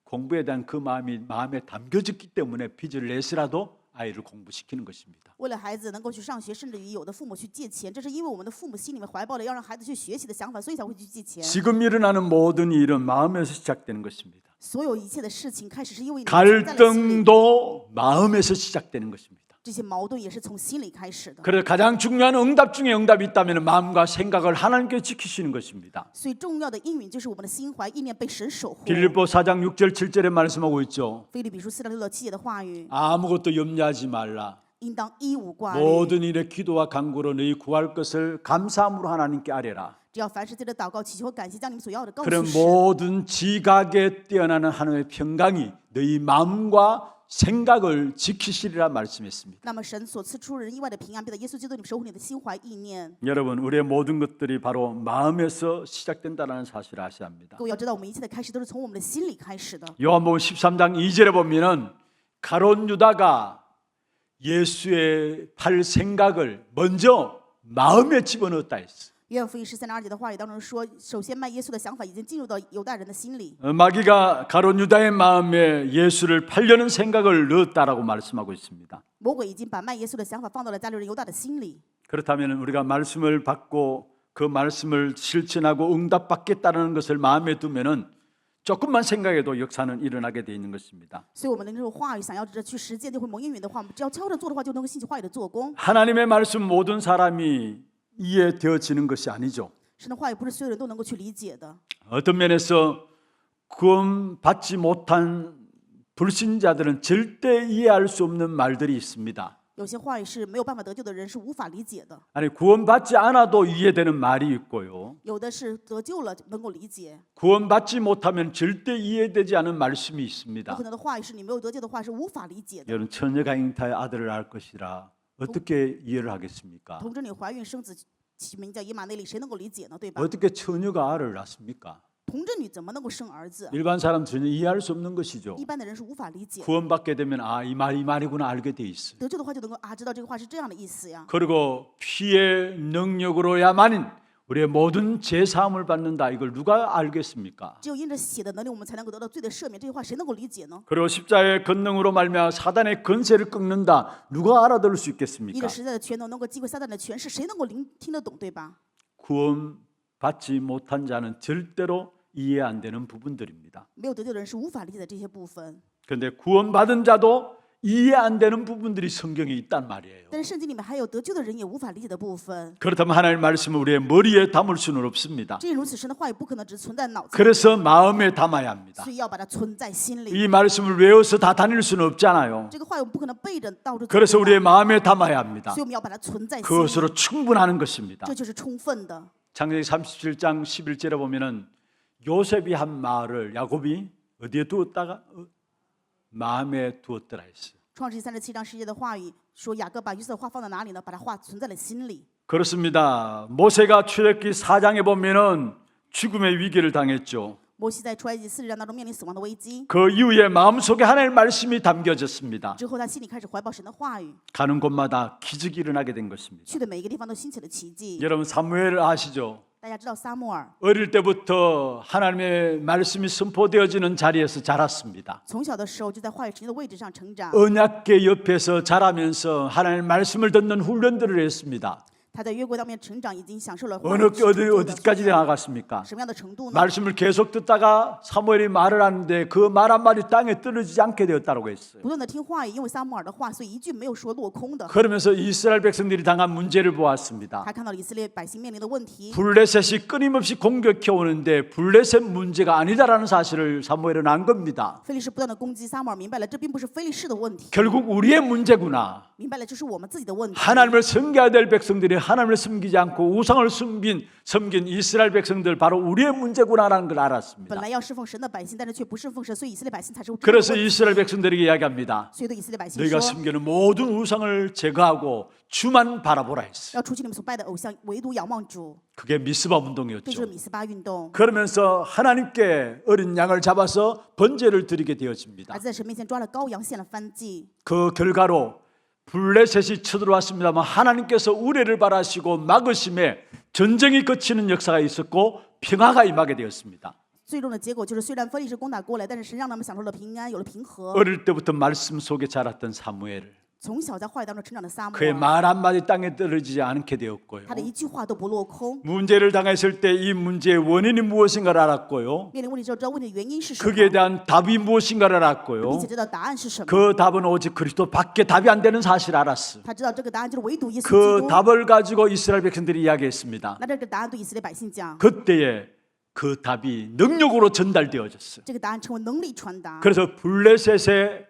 공부에 대한 그 마음이 마음에 담겨졌기 때문에 빚을 내서라도 아이를 공부시키는 것입니다. 为了孩子能够去上学，甚至于有的父母去借钱，这是因为我们的父母心里面怀抱了要让孩子去学习的想法，所以才会去借钱。 지금 일어나는 모든 일은 마음에서 시작되는 것입니다. 所有一切的事情开始是因为你存在了心里， 갈등도 마음에서 시작되는 것입니다. 这些矛盾也是从心里开始的。 그래서 가장 중요한 응답 중에 응답이 있다면 마음과 생각을 하나님께 지키시는 것입니다. 所以重要的应允就是我们的心怀意念被神守护。 빌립보 4장 6절 7절에 말씀하고 있죠. 腓立比书4章6到7节的话语， 아무것도 염려하지 말라. 应当一无挂虑， 모든 일에 기도와 간구로 너희 구할 것을 감사함으로 하나님께 아뢰라. 只要凡事借着祷告、祈求和感谢，将你们所要的告 그런 诉神。 모든 지각에 뛰어나는 하나님의 평강이 너희 마음과 생각을 지키시리라 말씀했습니다. 那么神所赐出人意外的平安，必在耶稣基督里面守护你的心怀意念。 여러분, 우리의 모든 것들이 바로 마음에서 시작된다는 사실을 아셔야 합니다. 各位要知道，我们一切的开始都是从我们的心里开始的。 요한복음 13장 2절에 보면은 가룟 유다가 예수의 팔 생각을 먼저 마음에 집어넣었다 했어. 约翰福音13章2节的话语当中说，首先卖耶稣的想法已经进入到犹大人的心里。 마귀가 가룟 유다의 마음에 예수를 팔려는 생각을 넣었다라고 말씀하고 있습니다. 魔鬼已经把卖耶稣的想法放到了加略人犹大的心里。 그렇다면 우리가 말씀을 받고 그 말씀을 실천하고 응답받겠다는 것을 마음에 두면은 조금만 생각해도 역사는 일어나게 돼 있는 것입니다. 所以我们的那种话语想要去实践，就会蒙应允的话，我们只要悄着做的话，就能够兴起话语的做工。 하나님의 말씀 모든 사람이 이해되어지는 것이 아니죠. 神的话语不是所有人都能够去理解的。 어떤 면에서 구원받지 못한 불신자들은 절대 이해할 수 없는 말들이 있습니다. 有些话语是没有办法得救的人是无法理解的， 아니 구원받지 않아도 이해되는 말이 있고요. 有的是得救了能够理解， 구원받지 못하면 절대 이해되지 않은 말씀이 有 있습니다. 可能的话语是你没有得救的话是无法理解的。 여러분 처녀가 잉타의 아들을 낳을 것이라 어떻게 이해를 하겠습니까? 同志女怀孕生子起名叫以马内利，谁能够理解呢？对吧？ 어떻게 처녀가 알을 낳습니까? 同志女怎么能够生儿子？ 일반 사람 전혀 이해할 수 없는 것이죠. 一般的人是无法理解。 구원받게 되면 이 말이구나 알게 돼 있어요. 得救的话就能够知道这个话是这样的意思呀。 그리고 피의 능력으로야만 우리의 모든 죄 사함을 받는다. 이걸 누가 알겠습니까? 只有因着血的能力，我们才能够得到罪的赦免。这句话谁能够理解呢？ 그리고 십자가의 권능으로 말미암아 사단의 권세를 꺾는다. 누가 알아들을 수 依 있겠습니까? 着实在的全能，能够击溃撒旦的权势，谁能够听得懂，对吧？ 구원받지 못한 자는 절대로 이해 안 되는 부분들입니다. 没有得救的人是无法理解的这些部分。 그런데 구원받은 자도 이해 안 되는 부분들이 성경에 있단 말이에요. 但是圣经里面还有得救的人也无法理解的部分。 그렇다면 하나님의 말씀을 우리의 머리에 담을 수는 없습니다. 正如此，神的话语不可能只存在脑子里， 그래서 마음에 담아야 합니다. 所以要把它存在心里。 이 말씀을 외워서 다 다닐 수는 없잖아요. 这个话语我们不可能背着到处走， 그래서 우리의 마음에 담아야 합니다. 所以我们要把它存在心里， 그것으로 충분하는 것입니다. 这就是充分的。 창세기 37장 11절에 보면은 요셉이 한 말을 야곱이 어디에 두었다가 마음에 두었더라 했어요. 创世记37章10节的话语说，雅各把约瑟的话放在哪里呢？把他话存在了心里。 그렇습니다. 모세가 출애굽기 4장에 보면은 죽음의 위기를 당했죠. 摩西在出埃及40章当中面临死亡的危机， 그 이후에 마음속에 하나님의 말씀이 담겨졌습니다. 之后他心里开始怀抱神的话语， 가는 곳마다 기적이 일어나게 된 것입니다. 去的每一个地方都兴起了奇迹。 여러분 사무엘을 아시죠? 大家知道撒母耳 어릴 때부터 하나님의 말씀이 선포되어지는 자리에서 자랐습니다. 从小的时候就在话语神的位置上成长， 언약궤 옆에서 자라면서 하나님의 말씀을 듣는 훈련들을 했습니다. 他在约柜当面成长，已经享受了话 어느 语神的 어디까지 나아갔습니까? 什么样的程度呢？ 말씀을 계속 듣다가 사무엘이 말을 하는데 그 말 한마디 땅에 떨어지지 않게 되었다고 했어요. 不断的听话语，因为撒母耳的话，所以一句没有说落空的。 그러면서 이스라엘 백성들이 당한 문제를 보았습니다. 他看到了以色列百姓面临的问题， 블레셋이 끊임없이 공격해 오는데 블레셋 문제가 아니다라는 사실을 사무엘은 안 겁니다. 非利士不断的攻击，撒母耳明白了，这并不是非利士的问题， 결국 우리의 문제구나. 明白了这是我们自己的问题。 하나님을 섬겨야 될 백성들이 하나님을 섬기지 않고 우상을 섬긴 이스라엘 백성들 바로 우리의 문제구나라는 걸 本 알았습니다. 来要侍奉神的百姓，但是却不侍奉神，所以以色列百姓才是真正的 그래서 问题。 이스라엘 백성들에게 이야기합니다. 所以对以色列百姓 너희가 说， 섬기는 모든 우상을 제거하고 주만 바라보라 했어요. 要除去你们所拜的偶像，唯独仰望主。 그게 미스바 这就是 운동이었죠. 米斯巴运动。 그러면서 하나님께 어린 양을 잡아서 번제를 드리게 되어집니다. 孩子在神面前抓了羔羊，献了燔祭。 그 결과로 블레셋이 쳐들어왔습니다만 하나님께서 우레를 바라시고 막으심에 전쟁이 거치는 역사가 있었고 평화가 임하게 되었습니다. 最终的结果就是，虽然非利士攻打过来，但是神让他们享受了平安，有了平和。 어릴 때부터 말씀 속에 자랐던 사무엘, 从小在话语当中成长的撒母 그의 耳， 말 한마디 땅에 떨어지지 않게 되었고요. 他的一句话都不落空。 문제를 당했을 때 이 문제의 원인이 무엇인가를 알았고요. 面临问题之后，知道问题的原因是什么， 거기에 대한 답이 무엇인가를 并 알았고요. 且知道答案是什么。 그 답은 오직 그리스도밖에 답이 안 되는 사실을 알았어요. 他知道这个答案就是唯独耶稣基 그 督。 답을 가지고 이스라엘 백성들이 이야기했습니다. 那这个答案对以色列百姓讲， 그때에 그 답이 능력으로 전달되어졌어요. 这个答案成为能力传达， 그래서 블레셋의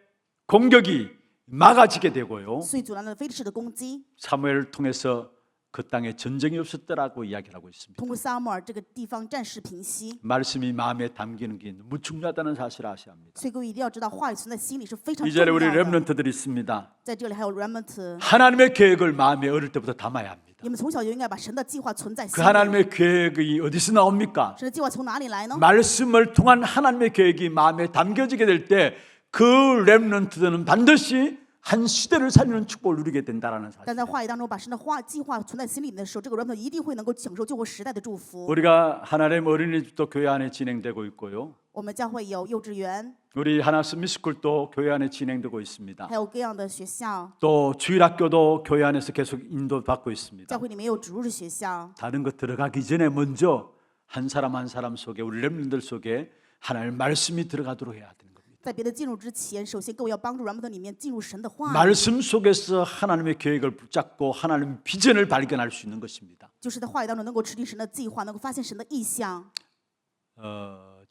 공격이 막아지게 되고요. 所以阻拦了非利士的攻击。 사무엘을 통해서 그 땅에 전쟁이 없었더라고 이야기를 하고 있습니다. 通过撒母耳这个地方战事平息。 말씀이 마음에 담기는 게 너무 중요하다는 사실을 아셔야 합니다. 所以各位一定要知道，话语存在心里是非常 이 重 자리에 우리 要的。 렘넌트들이 있습니다. 在这里还有 remnant， 하나님의 계획을 마음에 어릴 때부터 담아야 합니다. 你们从小就应该把神的计划存在心 그 里。 하나님의 계획이 어디서 나옵니까? 神的计划从哪里来呢？ 말씀을 통한 하나님의 계획이 마음에 담겨지게 될 때 그 렘넌트들은 반드시 한 시대를 살리는 축복을 누리게 된다라는 但 사실. 在话语当中把神的计划存在心里的时候，这个 remnant 一定会能够享受救活时代的祝福。 우리가 하나님 어린이집도 교회 안에 진행되고 있고요. 我们教会有幼稚园， 우리 하나스 미스쿨도 교회 안에 진행되고 있습니다. 还有各样的学校， 또 주일학교도 교회 안에서 계속 인도받고 있습니다. 教会里面有主日学校。 다른 것 들어가기 전에 먼저 한 사람 한 사람 속에 우리 렘넌트들 속에 하나님의 말씀이 들어가도록 해야 되는 겁니다. 在别的进入之前，首先各位要帮助 remnant 里面进入神的话语， 말씀 속에서 하나님의 계획을 붙잡고 하나님의 비전을 발견할 수 있는 것입니다. 就是在话语当中能够持定神的计划，能够发现神的意象。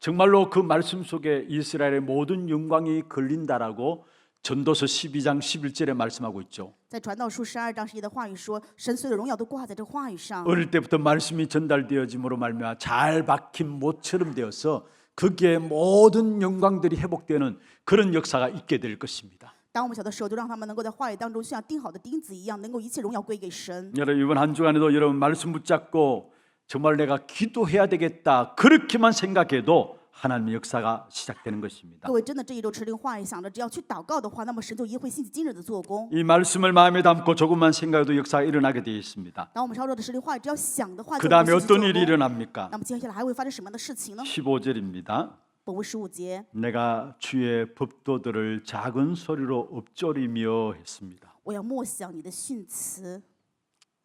정말로 그 말씀 속에 이스라엘의 모든 영광이 걸린다라고 전도서 12장 11절에 말씀하고 있죠. 在传道书12章11的话语说，神所有的荣耀都挂在这个话语上。 어릴 때부터 말씀이 전달되어짐으로 말미암아 잘 박힌 못처럼 되어서 거기에 모든 영광들이 회복되는 그런 역사가 있게 될 것입니다. 当我们小的时候，就让他们能够在话语当中像钉好的钉子一样，能够一切荣耀归给神。 여러분 이번 한 주간에도 여러분 말씀 붙잡고 정말 내가 기도해야 되겠다 그렇게만 생각해도 하나님의 역사가 시작되는 것입니다. 各位真的这一周持定话语，想着只要去祷告的话，那么神就一会兴起今日的做工。 이 말씀을 마음에 담고 조금만 생각해도 역사가 일어나게 되어 있습니다. 当我们稍稍的持定话语，只要想的话， 그 就会 다음에 兴起做 어떤 일이 工。 일어납니까? 那么接下来还会发生什么样的事情呢？ 15절입니다. 本文15节， 내가 주의 법도들을 작은 소리로 읊조리며 했습니다. 我要默想你的训词，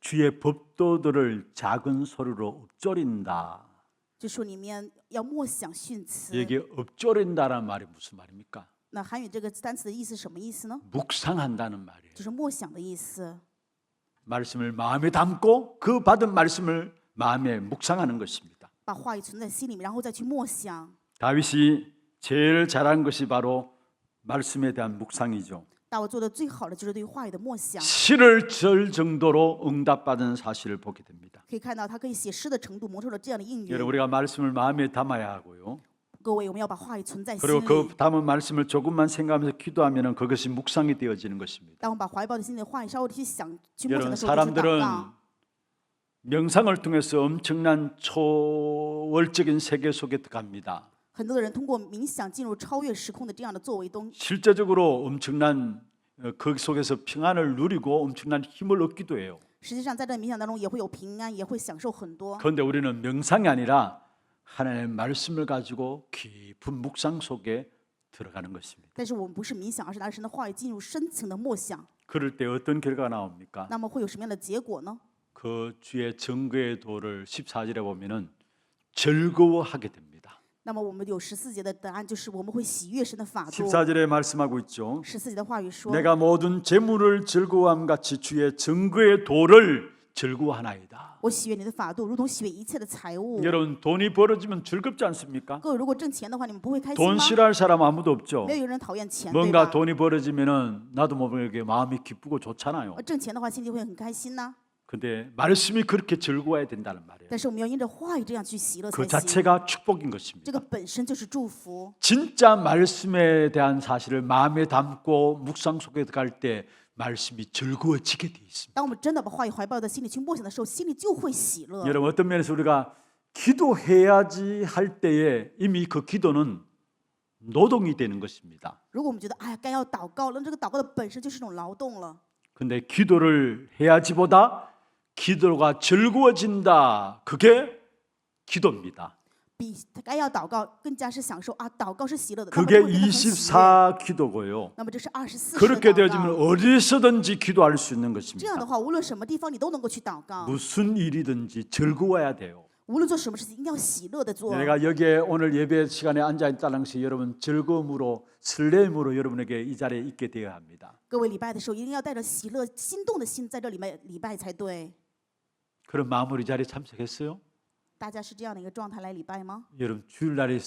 주의 법도들을 작은 소리로 읊조린다. 就说里面要默想训词。 여기 읊조린다라는 말이 무슨 말입니까? 那韩语这个单词的意思是什么意思呢？ 묵상한다는 말이에요. 就是默想的意思。 말씀을 마음에 담고 그 받은 말씀을 마음에 묵상하는 것입니다. 把话语存在心里面，然后再去默想。 다윗이 제일 잘한 것이 바로 말씀에 대한 묵상이죠. 大卫做的最好的就是对话语的默想， 시를 절 정도로 응답받은 사실을 보게 됩니다. 可以看到他可以写诗的程度蒙受了这样的应允。 여러분 우리가 말씀을 마음에 담아야 하고요. 各位，我们要把话语存在心 그리고 里。 그 담은 말씀을 조금만 생각하면서 기도하면 그것이 묵상이 되어지는 것입니다. 当我们把怀抱的心里的话语稍微去想、去默想 여러분 的时候，就是祷 사람들은 告。 명상을 통해서 엄청난 초월적인 세계 속에 들어갑니다. 很多的人通过冥想进入超越时空的这样的作为中， 실제적으로 엄청난 그 속에서 평안을 누리고 엄청난 힘을 얻기도 해요. 实际上在这冥想当中也会有平安，也会享受很多。 그런데 우리는 명상이 아니라 하나님의 말씀을 가지고 깊은 묵상 속에 들어가는 것입니다. 但是我们不是冥想，而是拿着神的话语进入深层的默想。 그럴 때 어떤 결과가 나옵니까? 那么会有什么样的结果呢？ 그 주의 증거의 도를 14절에 보면은 즐거워하게 됩니다. 那么我们有14节的答案，就是我们会喜悦神的法度。 14절에 말씀하고 있죠. 14节的话语说： 내가 모든 재물을 즐거워함 같이 주의 증거의 도를 즐거워하나이다. 我喜悦你的法度，如同喜悦一切的财物。 여러분 돈이 벌어지면 즐겁지 않습니까? 各位如果挣钱的话，你们不会开心 돈 吗？ 싫어할 사람 아무도 없죠. 没有人讨厌钱，对 뭔가 吧？ 돈이 벌어지면은 나도 모르게 마음이 기쁘고 좋잖아요. 挣钱的话，心里会很开心呐。 근데 말씀이 그렇게 즐거워야 된다는 말이에요. 但是我们要因着话语这样去喜乐 그 才行。 자체가 축복인 这 것입니다. 个本身就是祝福。 진짜 말씀에 대한 사실을 마음에 담고 묵상 속에 갈 때 말씀이 즐거워지게 돼 있습니다. 当我们真的把话语怀抱在心里去默想的时候，心里就会喜乐。 여러분 어떤 면에서 우리가 기도해야지 할 때에 이미 그 기도는 노동이 되는 것입니다. 如果我们觉得哎呀该要祷告了，这个祷告的本身就是一种劳动了。 근데 기도를 해야지보다 기도가 즐거워진다. 그게 기도입니다. 比该要祷告更加是享受啊，祷告是喜乐的。 그게 24 24 기도고요. 那么这是24 그렇게 的祷 되어지면 告。 어디서든지 기도할 수 있는 这样 것입니다. 的话，无论什么地方你都能够去祷告， 무슨 일이든지 즐거워야 돼요. 无论做什么事情，一定要喜乐的做。 내가 여기에 오늘 예배 시간에 앉아 있다는 것이 여러분 즐거움으로 설렘으로 여러분에게 이 자리에 있게 되어야 합니다. 各位礼拜的时候，一定要带着喜乐、心动的心在这里面礼拜才对。 그런 마음으로 이 자리에 참석했어요? 大家是这样的一个状态来礼拜吗？ 여러분 주일날에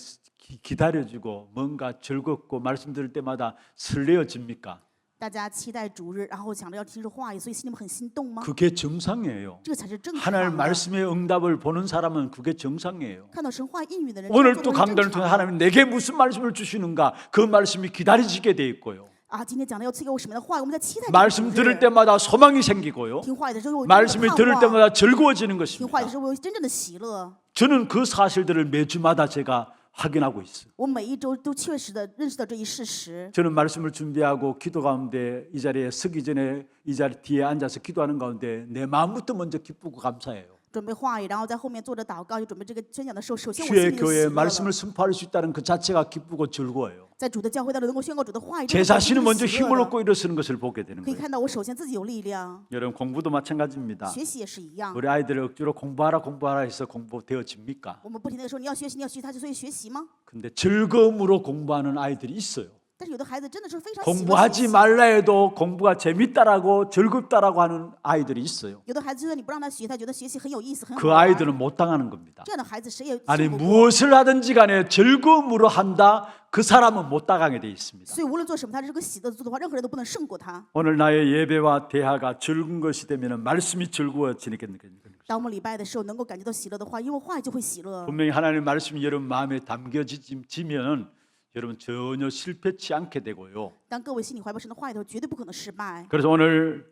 기다려주고 뭔가 즐겁고 말씀 들을 때마다 설레어집니까? 大家期待主日，然后想着要听着话语，所以心里面很心动吗？ 그게 정상이에요. 这个才是正常 하나님 的。 말씀의 응답을 보는 사람은 그게 정상이에요. 看到神话应允的人， 오늘 这 또 样做 강단을 都是正 통해 常的 하나님 내게 무슨 말씀을 주시는가 그 말씀이 기다려지게 돼 있고요. 啊，今天讲的要赐给我什么样的话语，我们在期待这个 말씀 主 들을 日。 때마다 소망이 생기고요. 听话语的时候有真正的 말씀을 盼 들을 望， 때마다 즐거워지는 听话语 것입니다. 的时候有真正的喜乐。 저는 그 사실들을 매주마다 제가 확인하고 있어요. 我每一周都确实的认识到这一事实。 저는 말씀을 준비하고 기도 가운데 이 자리에 서기 전에 이 자리 뒤에 앉아서 기도하는 가운데 내 마음부터 먼저 기쁘고 감사해요. 准备话语，然后在后面坐着祷告，就准备这个宣讲的时候，首先我心 주의 里就喜 교회에 乐了。 말씀을 선포할 수 있다는 그 자체가 기쁘고 즐거워요. 在主的教会当中能够宣告主的话语， 제 这个 자신은 本 먼저 身是喜乐 힘을 的 얻고 일어서는 것을 보게 되는 可以 거예요. 看到我首先自己有力量， 여러분 공부도 마찬가지입니다. 学习也是一样。 우리 아이들을 억지로 공부하라 해서 공부되어집니까? 我们不停的说你要学习，你要学习，他就所以学习吗？ 근데 즐거움으로 공부하는 아이들이 있어요. 但是有的孩子真的是非常喜欢学 공부하지 习， 말라 해도 공부가 재밌다라고 즐겁다라고 하는 아이들이 있어요. 有的孩子就算你不让他学，他觉得学习很有意思，很好 그 玩。 아이들은 못 당하는 겁니다. 这样的孩子谁也 아니 胜不过。 무엇을 하든지 간에 즐거움으로 한다. 그 사람은 못 당하게 돼 있습니다. 所以无论做什么，他这个喜乐的做的话，任何人都不能胜过他。 오늘 나의 예배와 대화가 즐거운 것이 되면 말씀이 즐거워지게 되는 거예요. 当我们礼拜的时候，能够感觉到喜乐的话，因为话语就会喜乐。 분명히 하나님의 말씀이 여러분 마음에 담겨지면 여러분 전혀 실패치 않게 되고요. 当各位心里怀抱神的话语的时候，绝对不可能失败。 그래서 오늘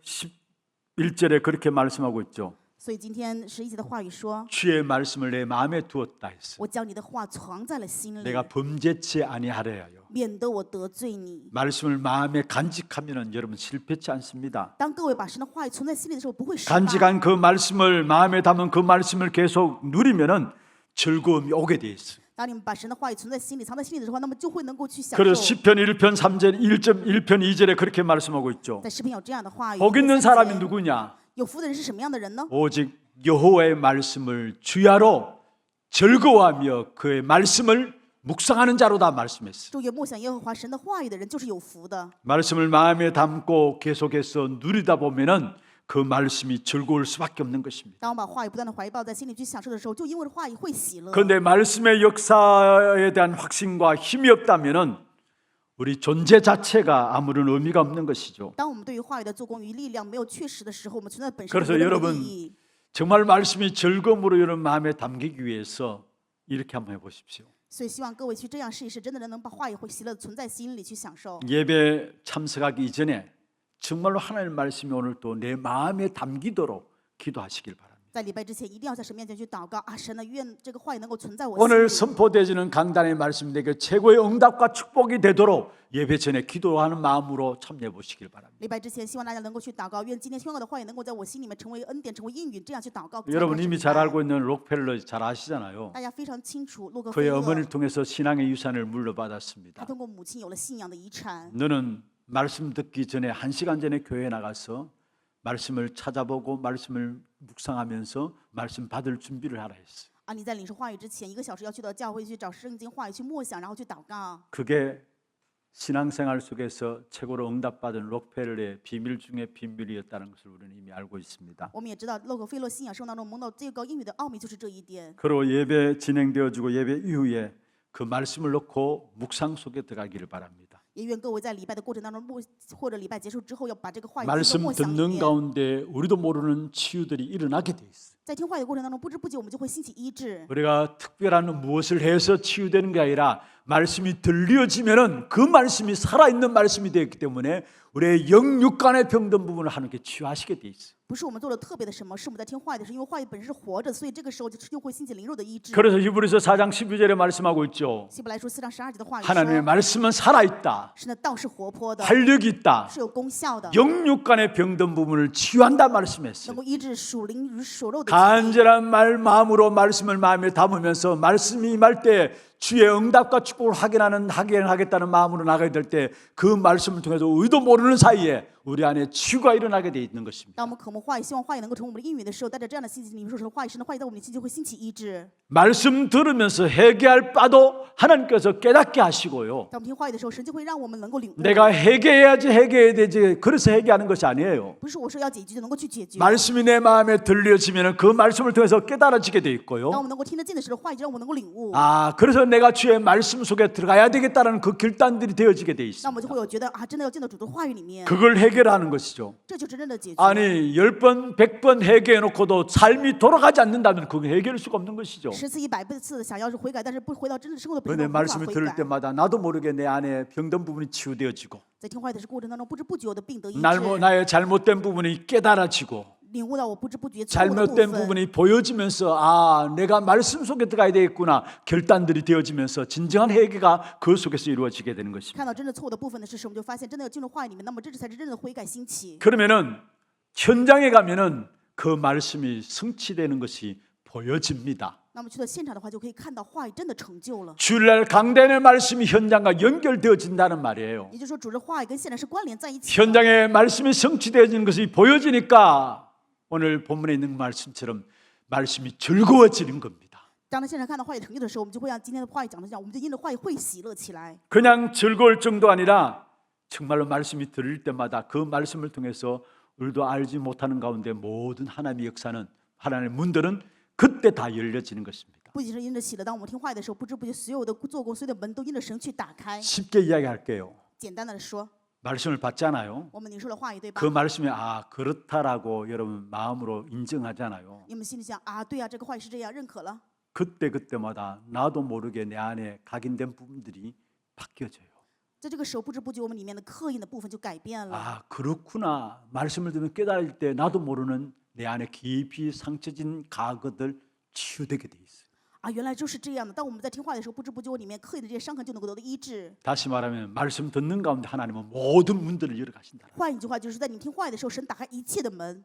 11절에 그렇게 말씀하고 있죠. 所以今天11节的话语说 주의 말씀을 내 마음에 두었다 했어. 我将你的话藏在了心里， 내가 범죄치 아니하려요. 免得我得罪你。 말씀을 마음에 간직하면은 여러분 실패치 않습니다. 当各位把神的话语存在心里的时候，不会失败。 간직한 그 말씀을 마음에 담은 그 말씀을 계속 누리면은 즐거움이 오게 돼 있어. 当你们把神的话语存在心里、藏在心里的时候，那么就会能够去享 그래서 受。 시편 1편 3절 1.1편 2절에 그렇게 말씀하고 있죠. 在诗篇有这样的话语。 복 있는 사람이 누구냐? 有福的人是什么样的人呢？ 오직 여호와의 말씀을 주야로 즐거워하며 그의 말씀을 묵상하는 자로다 말씀했어. 昼夜默想耶和华神的话语的人就是有福的。 말씀을 마음에 담고 계속해서 누리다 보면은 그 말씀이 즐거울 수밖에 없는 것입니다. 当我把话语不断的怀抱在心里去享受的时候，就因为话语会喜乐。 그런데 말씀의 역사에 대한 확신과 힘이 없다면은 우리 존재 자체가 아무런 의미가 없는 것이죠. 当我们对于话语的做工与力量没有确实的时候，我们存在本身 그래서 没有任何 여러분 意义。 정말 말씀이 즐거움으로 여러분 마음에 담기기 위해서 이렇게 한번 해보십시오. 所以希望各位去这样试一试，真的能把话语会喜乐的存在心里去享受。 예배 참석하기 이전에 정말로 하나님의 말씀이 오늘 또 내 마음에 담기도록 기도하시길 바랍니다. 在礼拜之前一定要在神面前去祷告啊！神呢，愿这个话语能够存在我 오늘 心里。 선포되어지는 강단의 말씀이 내게 최고의 응답과 축복이 되도록 예배 전에 기도하는 마음으로 참여해 보시길 바랍니다. 礼拜之前，希望大家能够去祷告，愿今天宣告的话语能够在我心里面成为恩典，成为应允，这样去祷告。 여러분 参与 이미 这 잘 个礼拜 알고 있는 록펠러 잘 아시잖아요. 大家非常清楚，洛克菲 그의 勒 어머니를 통해서 신앙의 유산을 他 물려받았습니다. 通过母亲有了信仰的遗产。 너는 말씀 듣기 전에 1시간 전에 교회에 나가서 말씀을 찾아보고 말씀을 묵상하면서 말씀 받을 준비를 하라 했어요. 啊，你在领受话语之前1个小时要去到教会去找圣经话语去默想，然后去祷告。 그게 신앙생활 속에서 최고로 응답받은 록펠러의 비밀 중에 비밀이었다는 것을 우리는 이미 알고 있습니다. 我们也知道，洛克菲勒信仰生活当中蒙到最高应许的奥秘就是这一点。 그리고 예배 진행되어지고 예배 이후에 그 말씀을 놓고 묵상 속에 들어가기를 바랍니다. 也愿各位在礼拜的过程当中或者礼拜结束之后，要把这个话语进入 말씀 默想里 듣는 面。 가운데 우리도 모르는 치유들이 일어나게 돼 있어요. 在听话语的过程当中，不知不觉我们就会兴起医治。 우리가 특별한 무엇을 해서 치유되는 게 아니라 말씀이 들려지면은 그 말씀이 살아있는 말씀이 되었기 때문에 우리의 영육간의 병든 부분을 하나님께 치유하시게 돼 있어요. 不是我们做了特别的什么，是我们在听话语的时候，因为话语本身是活着，所以这个时候就会兴起灵肉的医治。 그래서 히브리서 4장 12절에 말씀하고 있죠. 希伯来书4章12节的话语 하나님의 说， 말씀은 살아있다. 神的道是活泼的， 활력이 있다. 是有功效的， 영육간의 병든 부분을 치유한다 말씀했어요. 能够医治属灵与属肉的疾病。 간절한 마음으로 말씀을 마음에 담으면서 말씀이 임할 때 주의 응답과 축복을 확인하겠다는 마음으로 나가야 될 때 그 말씀을 통해서 우리도 모르는 사이에 우리 안에 치유가 일어나게 돼 있는 것입니다. 当我们渴慕话语，希望话语能够成为我们的应允的时候，带着这样的信心，领受神的话语，神的话语在我们的心就会兴起医治。 말씀 들으면서 회개할 바도 하나님께서 깨닫게 하시고요. 当我们听话语的时候，神就会让我们能够领悟。 내가 회개해야지 회개해야 되지 그래서 회개하는 것이 아니에요. 不是我说要解决就能够去解决。 말씀이 내 마음에 들려지면 그 말씀을 통해서 깨달아지게 돼 当 있고요. 我们能够听得见的时候，话语就让我们能够领悟。 아, 그래서 내가 주의 말씀 속에 들어가야 되겠다는 그 결단들이 되어지게 돼 那我 있습니다. 们就会有觉得啊，真的要进到主的话语里面， 그걸 해결하는 것이죠. 这就真正的解决。 아니 10번 100번 회개해놓고도 삶이 돌아가지 않는다면 그게 해결할 수가 없는 것이죠. 10次100次想要是悔改，但是不回到真正生活的本 내 身，无法 말씀을 悔 들을 改。 때마다 나도 모르게 내 안에 병든 부분이 치유되어지고 在听话语的过程当中，不知不觉我的病得医治， 나의 잘못된 부분이 깨달아지고 领悟到我不知不觉错误的部 잘못된 分。 부분이 보여지면서 아 내가 말씀 속에 들어가야 되겠구나 결단들이 되어지면서 진정한 회개가 그 속에서 이루어지게 되는 것입니다. 看到真正错误的部分的时候，我们就发现真的要进入话语里面，那么这才是真正的悔改兴起。 그러면은 현장에 가면은 그 말씀이 성취되는 것이 보여집니다. 那么去到现场的话，就可以看到话语真的成就了。 주일날 강단의 말씀이 현장과 연결되어진다는 말이에요. 也就是说，主的话语跟现场是关联在一起的。 현장에 말씀이 성취되어지는 것이 보여지니까 오늘 본문에 있는 말씀처럼 말씀이 즐거워지는 겁니다. 当到现场看到话语成就的时候，我们就会像今天的话语讲的这样，我们就因着话语会喜乐起来。 그냥 즐거울 정도 아니라 정말로 말씀이 들릴 때마다 그 말씀을 통해서 우리도 알지 못하는 가운데 모든 하나님의 역사는 하나님의 문들은 그때 다 열려지는 것입니다. 不仅是因着喜乐，当我们听话语的时候，不知不觉所有的做工、所有的门都因着神去打开。 쉽게 이야기할게요. 简单的说， 말씀을 받잖아요. 我们领受了话语，对吧 그 ？ 말씀이 아 그렇다라고 여러분 마음으로 인정하잖아요. 你们心里想啊，对啊，这个话语是这样，认可了。 그때마다 나도 모르게 내 안에 각인된 부분들이 바뀌어져요. 在这个时候，不知不觉我们里面的刻印的部分就改变了。 아 그렇구나. 말씀을 들으면 깨달을 때 나도 모르는 내 안에 깊이 상처진 과거들 치유되게 돼 있어요. 啊，原来就是这样的。当我们在听话的时候，不知不觉我里面刻印的这些伤痕就能够得到医治。 다시 말하면 말씀 듣는 가운데 하나님은 모든 문들을 열어 가신다. 换一句话，就是在你听话语的时候，神打开一切的门。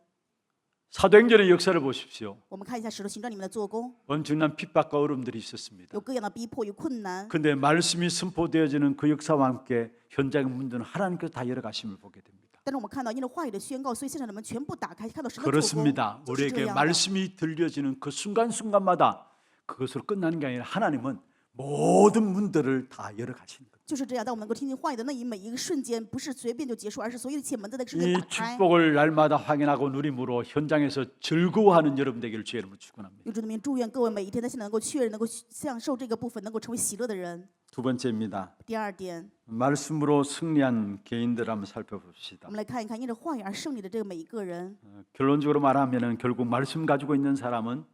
사도행전의 역사를 보십시오. 我们看一下《使徒行传》里面的做工， 엄청난 핍박과 어려움들이 있었습니다. 有各样的逼迫与困难。 근데 말씀이 선포되어지는 그 역사와 함께 현장의 문들은 하나님께서 다 열어 가심을 보게 됩니다. 但是我们看到，因着话语的宣告，所以现场的门全部打开，看到神的做工。 그렇습니다. 就是这 우리에게 样的。 말씀이 들려지는 그 순간순간마다 그것으로 끝나는 게 아니라 하나님은 모든 문들을 다 열어 가시는 거예요. 就是这样，当我们能够听见话语的那每一个瞬间，不是随便就结束，而是所有一切门在那个瞬间 이 打开。 축복을 날마다 확인하고 누림으로 현장에서 즐거워하는 여러분 되기를 주의 이름으로 축원합니다. 有主的名，祝愿各位每一天在现在能够确认，能够享受这个部分，能够成为喜乐的人。 두 번째입니다. 第二点， 말씀으로 승리한 개인들 한번 살펴봅시다. 我们来看一看因着话语而胜利的这个每一个人。 결론적으로 말하면은 결국 말씀 가지고 있는 사람은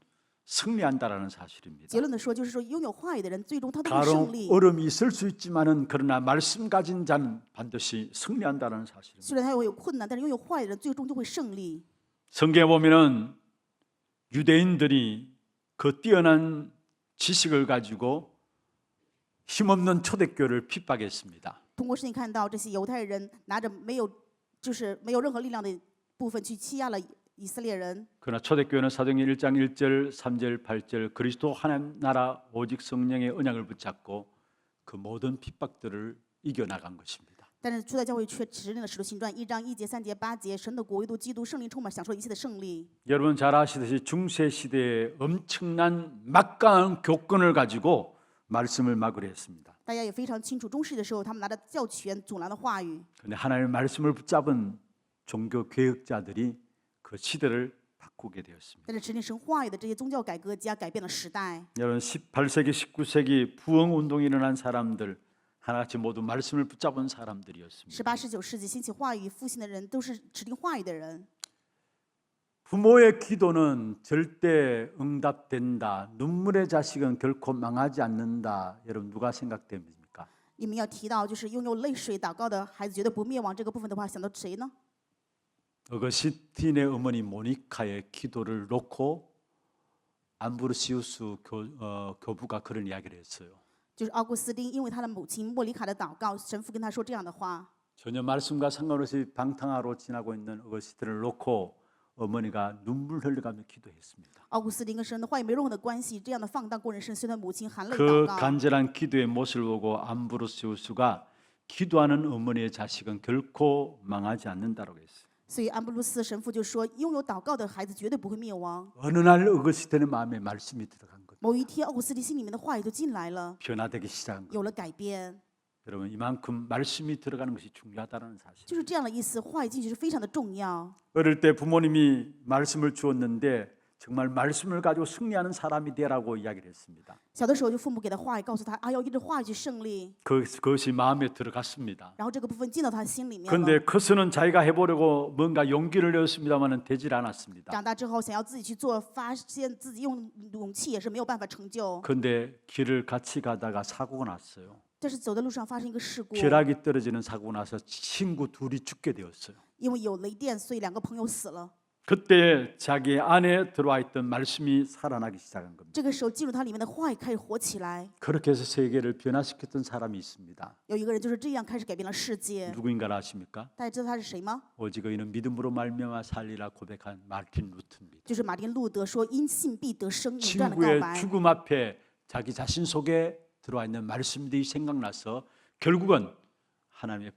승리한다라는 사실입니다. 结论的说，就是说拥有话语的人，最终他都会 가령 胜利。 어려움이 있을 수 있지만은 그러나 말씀 가진 자는 반드시 승리한다라는 사실입니다. 虽然他会有困难，但是拥有话语的人最终就会胜利。 성경에 보면은 유대인들이 그 뛰어난 지식을 가지고 힘없는 초대교회를 핍박했습니다. 通过圣经看到这些犹太人拿着没有任何力量的部分去欺压了以色列人。 그러나 초대교회는 사도행전 1장 1절, 3절, 8절 그리스도 하나님 나라 오직 성령의 언약을 붙잡고 그 모든 핍박들을 이겨나간 것입니다. 但是初代教会却指认了使徒行传1章1节、3节、8节，神的国唯独基督圣灵充满，享受一切的胜利。 여러분 잘 아시듯이 중세 시대에 엄청난 막강한 교권을 가지고 말씀을 막으려 했습니다. 大家也非常清楚，中世的时候，他们拿着教权阻拦了话语。 그런데 하나님의 말씀을 붙잡은 종교 개혁자들이 그 시대를 바꾸게 되었습니다. 但是执行神话语的这些宗教改革家改变了时代。 여러분 18세기, 19세기 부흥 운동이 일어난 사람들 하나같이 모두 말씀을 붙잡은 사람들이었습니다. 18、19世纪兴起话语复兴的人，都是指定话语的人。 부모의 기도는 절대 응답된다. 눈물의 자식은 결코 망하지 않는다. 여러분 누가 생각됩니까? 你们要提到就是拥有泪水祷告的孩子绝对不灭亡这个部分的话，想到谁呢？ 어거스틴의 어머니 모니카의 기도를 놓고 암브로시우스 교부가 그런 이야기를 했어요. 就是奥古斯丁，因为他的母亲莫里卡的祷告，神父跟他说这样的话。 전혀 말씀과 상관없이 방탕하로 지나고 있는 어거스틴을 놓고 어머니가 눈물 흘려가며 기도했습니다. 奥古斯丁跟神的话语没任何的关系，这样的放荡过人生，虽然母亲含泪 그 祷告。 간절한 기도의 모습을 보고 암브로시우스가 기도하는 어머니의 자식은 결코 망하지 않는다고 했어요. 所以安布鲁斯神父就说，拥有祷告的孩子绝对不会灭亡。 어느 날 어거스틴의 마음에 말씀이 들어간 것, 某一天，奥古斯丁心里面的话语就进来了， 변화되기 시작한 것. 有了改变。 여러분 이만큼 말씀이 들어가는 것이 중요하다는 사실. 就是这样的意思，话语进去是非常的重要。 어릴 때 부모님이 말씀을 주었는데 정말 말씀을 가지고 승리하는 사람이 되라고 이야기를 했습니다. 小的时候就父母给他话语，告诉他啊要依着话语去胜利， 그것이 마음에 들어갔습니다. 然后这个部分进到他心里面了。 그런데 커서는 자기가 해보려고 뭔가 용기를 내었습니다만은 되질 않았습니다. 长大之后想要自己去做，发现自己用勇气也是没有办法成就。 그런데 길을 같이 가다가 사고가 났어요. 但是走在路上发生一个事故， 벼락이 떨어지는 사고가 나서 친구 둘이 죽게 되었어요. 因为有雷电，所以2个朋友死了。 그때 자기 안에 들어와 있던 말씀이 살아나기 시작한 겁니다. 这个时候进入他里面的话语开始活起来。 그렇게 해서 세계를 변화시켰던 사람이 있습니다. 有一个人就是这样开始改变了世界。 누구인가 아십니까? 大家知道他是谁吗？ 오직 의인은 믿음으로 말미암아 살리라 고백한 마르틴 루터입니다. 就是马丁路德说因信必得生命这样的告 친구의 白。 죽음 앞에 자기 자신 속에 들어와 있는 말씀들이 생각나서 결국은 하나님의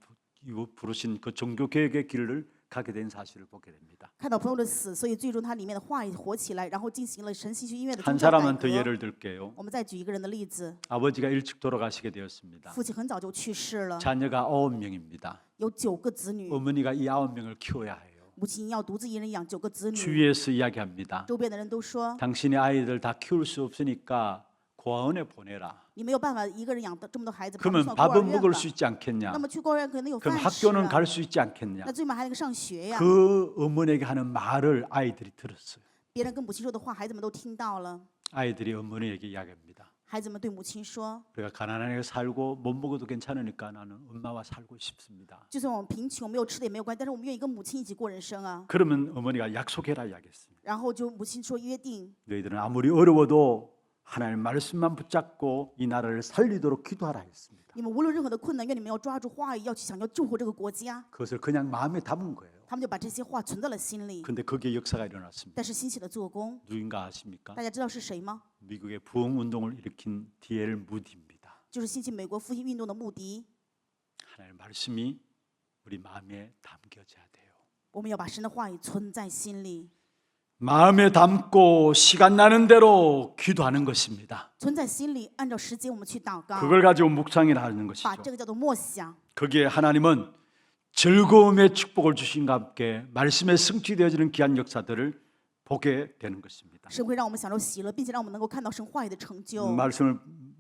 부르신 그 종교 개혁의 길을 가게 된 사실을 보게 됩니다. 看到朋友的死，所以最终他里面的话语活起来，然后进行了神戏剧音乐的 한 宗教改 사람은 더 革。 예를 들게요. 我们再举一个人的例子， 아버지가 일찍 돌아가시게 되었습니다. 父亲很早就去世了， 자녀가 9명입니다. 有9个子女， 어머니가 이 9명을 키워야 해요. 母亲要独自一人养9个子女。 주위에서 이야기합니다. 周边的人都说， 당신의 아이들 다 키울 수 없으니까 고아원에 보내라. 你没有办法一个人养这么多孩子，把他 그러면 们送到孤儿 밥은 院 먹을 吧 수 있지 않겠냐? 那么去孤儿院可能有 그럼 饭吃 학교는 啊， 갈 수 있지 않겠냐? 那最起码还能上学呀。 그 어머니에게 하는 말을 아이들이 들었어요. 别人跟母亲说的话，孩子们都听到了。 아이들이 어머니에게 이야기합니다. 孩子们对母亲说 우리가 가난하게 살고 못 먹어도 괜찮으니까 나는 엄마와 살고 싶습니다. ：“就算我们贫穷，没有吃的也没有关系，但是我们愿意跟母亲一起过人生啊。 그러면 어머니가 약속해라 이야기했습니다. ”然后就母亲说约定， 너희들은 아무리 어려워도 하나님의 말씀만 붙잡고 이 나라를 살리도록 기도하라 했습니다. 你们无论任何的困难，愿你们要抓住话语，要去想要救活这个国家。 그것을 그냥 마음에 담은 거예요. 他们就把这些话存在了心里。 근데 거기에 역사가 일어났습니다. 但是兴起的做工， 누군가 아십니까? 大家知道是谁吗？ 미국의 부흥 운동을 일으킨 D.L. 무디입니다. 就是兴起美国复兴运动的穆迪。 하나님의 말씀이 우리 마음에 담겨져야 돼요. 我们要把神的话语存在心里， 마음에 담고 시간 나는 대로 기도하는 것입니다. 存在心里，按照时间我们去祷告， 그걸 가지고 묵상이라 하는 것이죠. 把这个叫做默想。 거기에 하나님은 즐거움의 축복을 주신과 함께 말씀에 성취되어지는 귀한 역사들을 보게 되는 것입니다. 神会让我们享受喜乐，并且让我们能够看到神话语的成就。 말씀을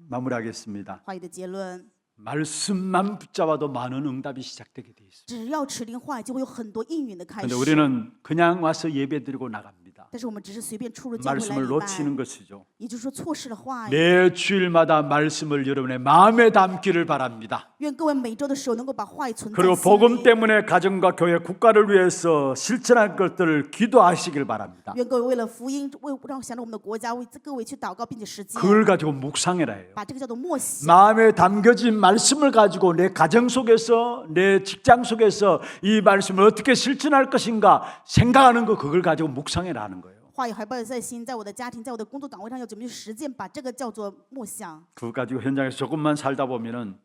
마무리하겠습니다. 话语的结论， 말씀만 붙잡아도 많은 응답이 시작되게 돼 있습니다. 只要持定话语，就会有很多应允的开 그런데 始。 우리는 그냥 와서 예배드리고 나갑니다. 但是我们只是随便出入教会来 말씀을 礼拜， 놓치는 것이죠. 也就是说错失了话语。 매 주일마다 말씀을 여러분의 마음에 담기를 바랍니다. 愿各位每周的时候能够把话语存在 그리고 心 복음 里。 때문에 가정과 교회, 국가를 위해서 실천할 것들을 기도하시길 바랍니다. 愿各位为了福音，让想着我们的国家，为各位去祷告并且实践， 그걸 가지고 묵상해라 해요. 把这个叫做默想。 마음에 담겨진 말씀을 가지고 내 가정 속에서, 내 직장 속에서 이 말씀을 어떻게 실천할 것인가 생각하는 거, 그걸 가지고 묵상해라 하는 거예요. 话语怀抱在心，在我的家庭，在我的工作岗位上要怎么去实践，把这个叫做默想。 그거 가지고 현장에서 조금만 살다 보면은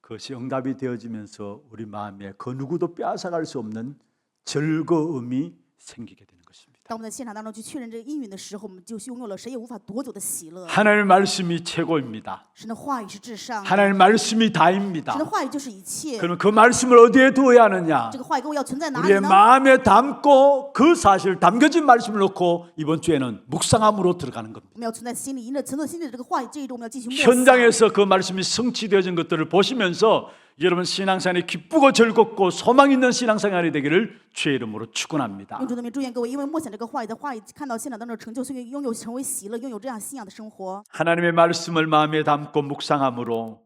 그것이 응답이 되어지면서 우리 마음에 그 누구도 빼앗아갈 수 없는 즐거움이 생기게 되는 것입니다. 当我们在现场当中去确认这个应允的时候，我们就拥有了谁也无法夺走的喜乐。 하나님의 말씀이 최고입니다. 神的话语是至上的， 하나님의 말씀이 다입니다. 神的话语就是一切。 그러면 그 말씀을 어디에 두어야 하느냐? 这个话语各位要存在哪里 우리의 呢？ 마음에 담고 그 사실 담겨진 말씀을 놓고 이번 주에는 묵상함으로 들어가는 겁니다. 我们要存在心里，因着存在心里的这个话语，这一周我们要进行默想。 현장에서 그 말씀이 성취되어진 것들을 보시면서 여러분 신앙생활이 기쁘고 즐겁고 소망 있는 신앙생활이 되기를 주의 이름으로 축원합니다. 用主的名祝愿各位，因为默想这个话语的话语，看到现场当中的成就，所以拥有成为喜乐，拥有这样信仰的生活。 하나님의 말씀을 마음에 담고 묵상함으로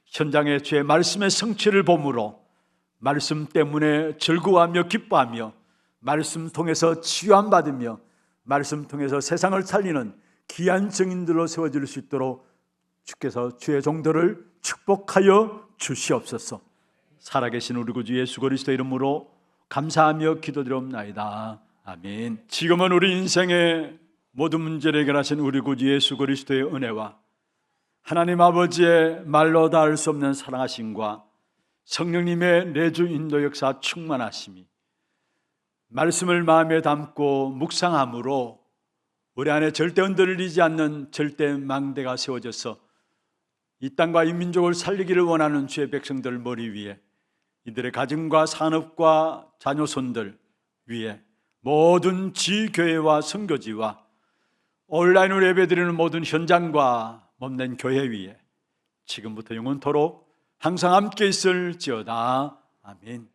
현장의 주의 말씀의 성취를 보므로 말씀 때문에 즐거워하며 기뻐하며 말씀 통해서 치유함 받으며 말씀 통해서 세상을 살리는 귀한 증인들로 세워질 수 있도록 주께서 주의 종들을 축복하여 주시옵소서. 살아계신 우리 구주 예수 그리스도 이름으로 감사하며 기도드리옵나이다. 아멘. 지금은 우리 인생의 모든 문제를 해결하신 우리 구주 예수 그리스도의 은혜와 하나님 아버지의 말로 다 할 수 없는 사랑하심과 성령님의 내주 인도 역사 충만하심이 말씀을 마음에 담고 묵상함으로 우리 안에 절대 흔들리지 않는 절대 망대가 세워져서 이 땅과 이 민족을 살리기를 원하는 주의 백성들 머리 위에 이들의 가정과 산업과 자녀손들 위에 모든 지교회와 선교지와 온라인으로 예배드리는 모든 현장과 몸된 교회 위에 지금부터 영원토록 항상 함께 있을지어다. 아멘.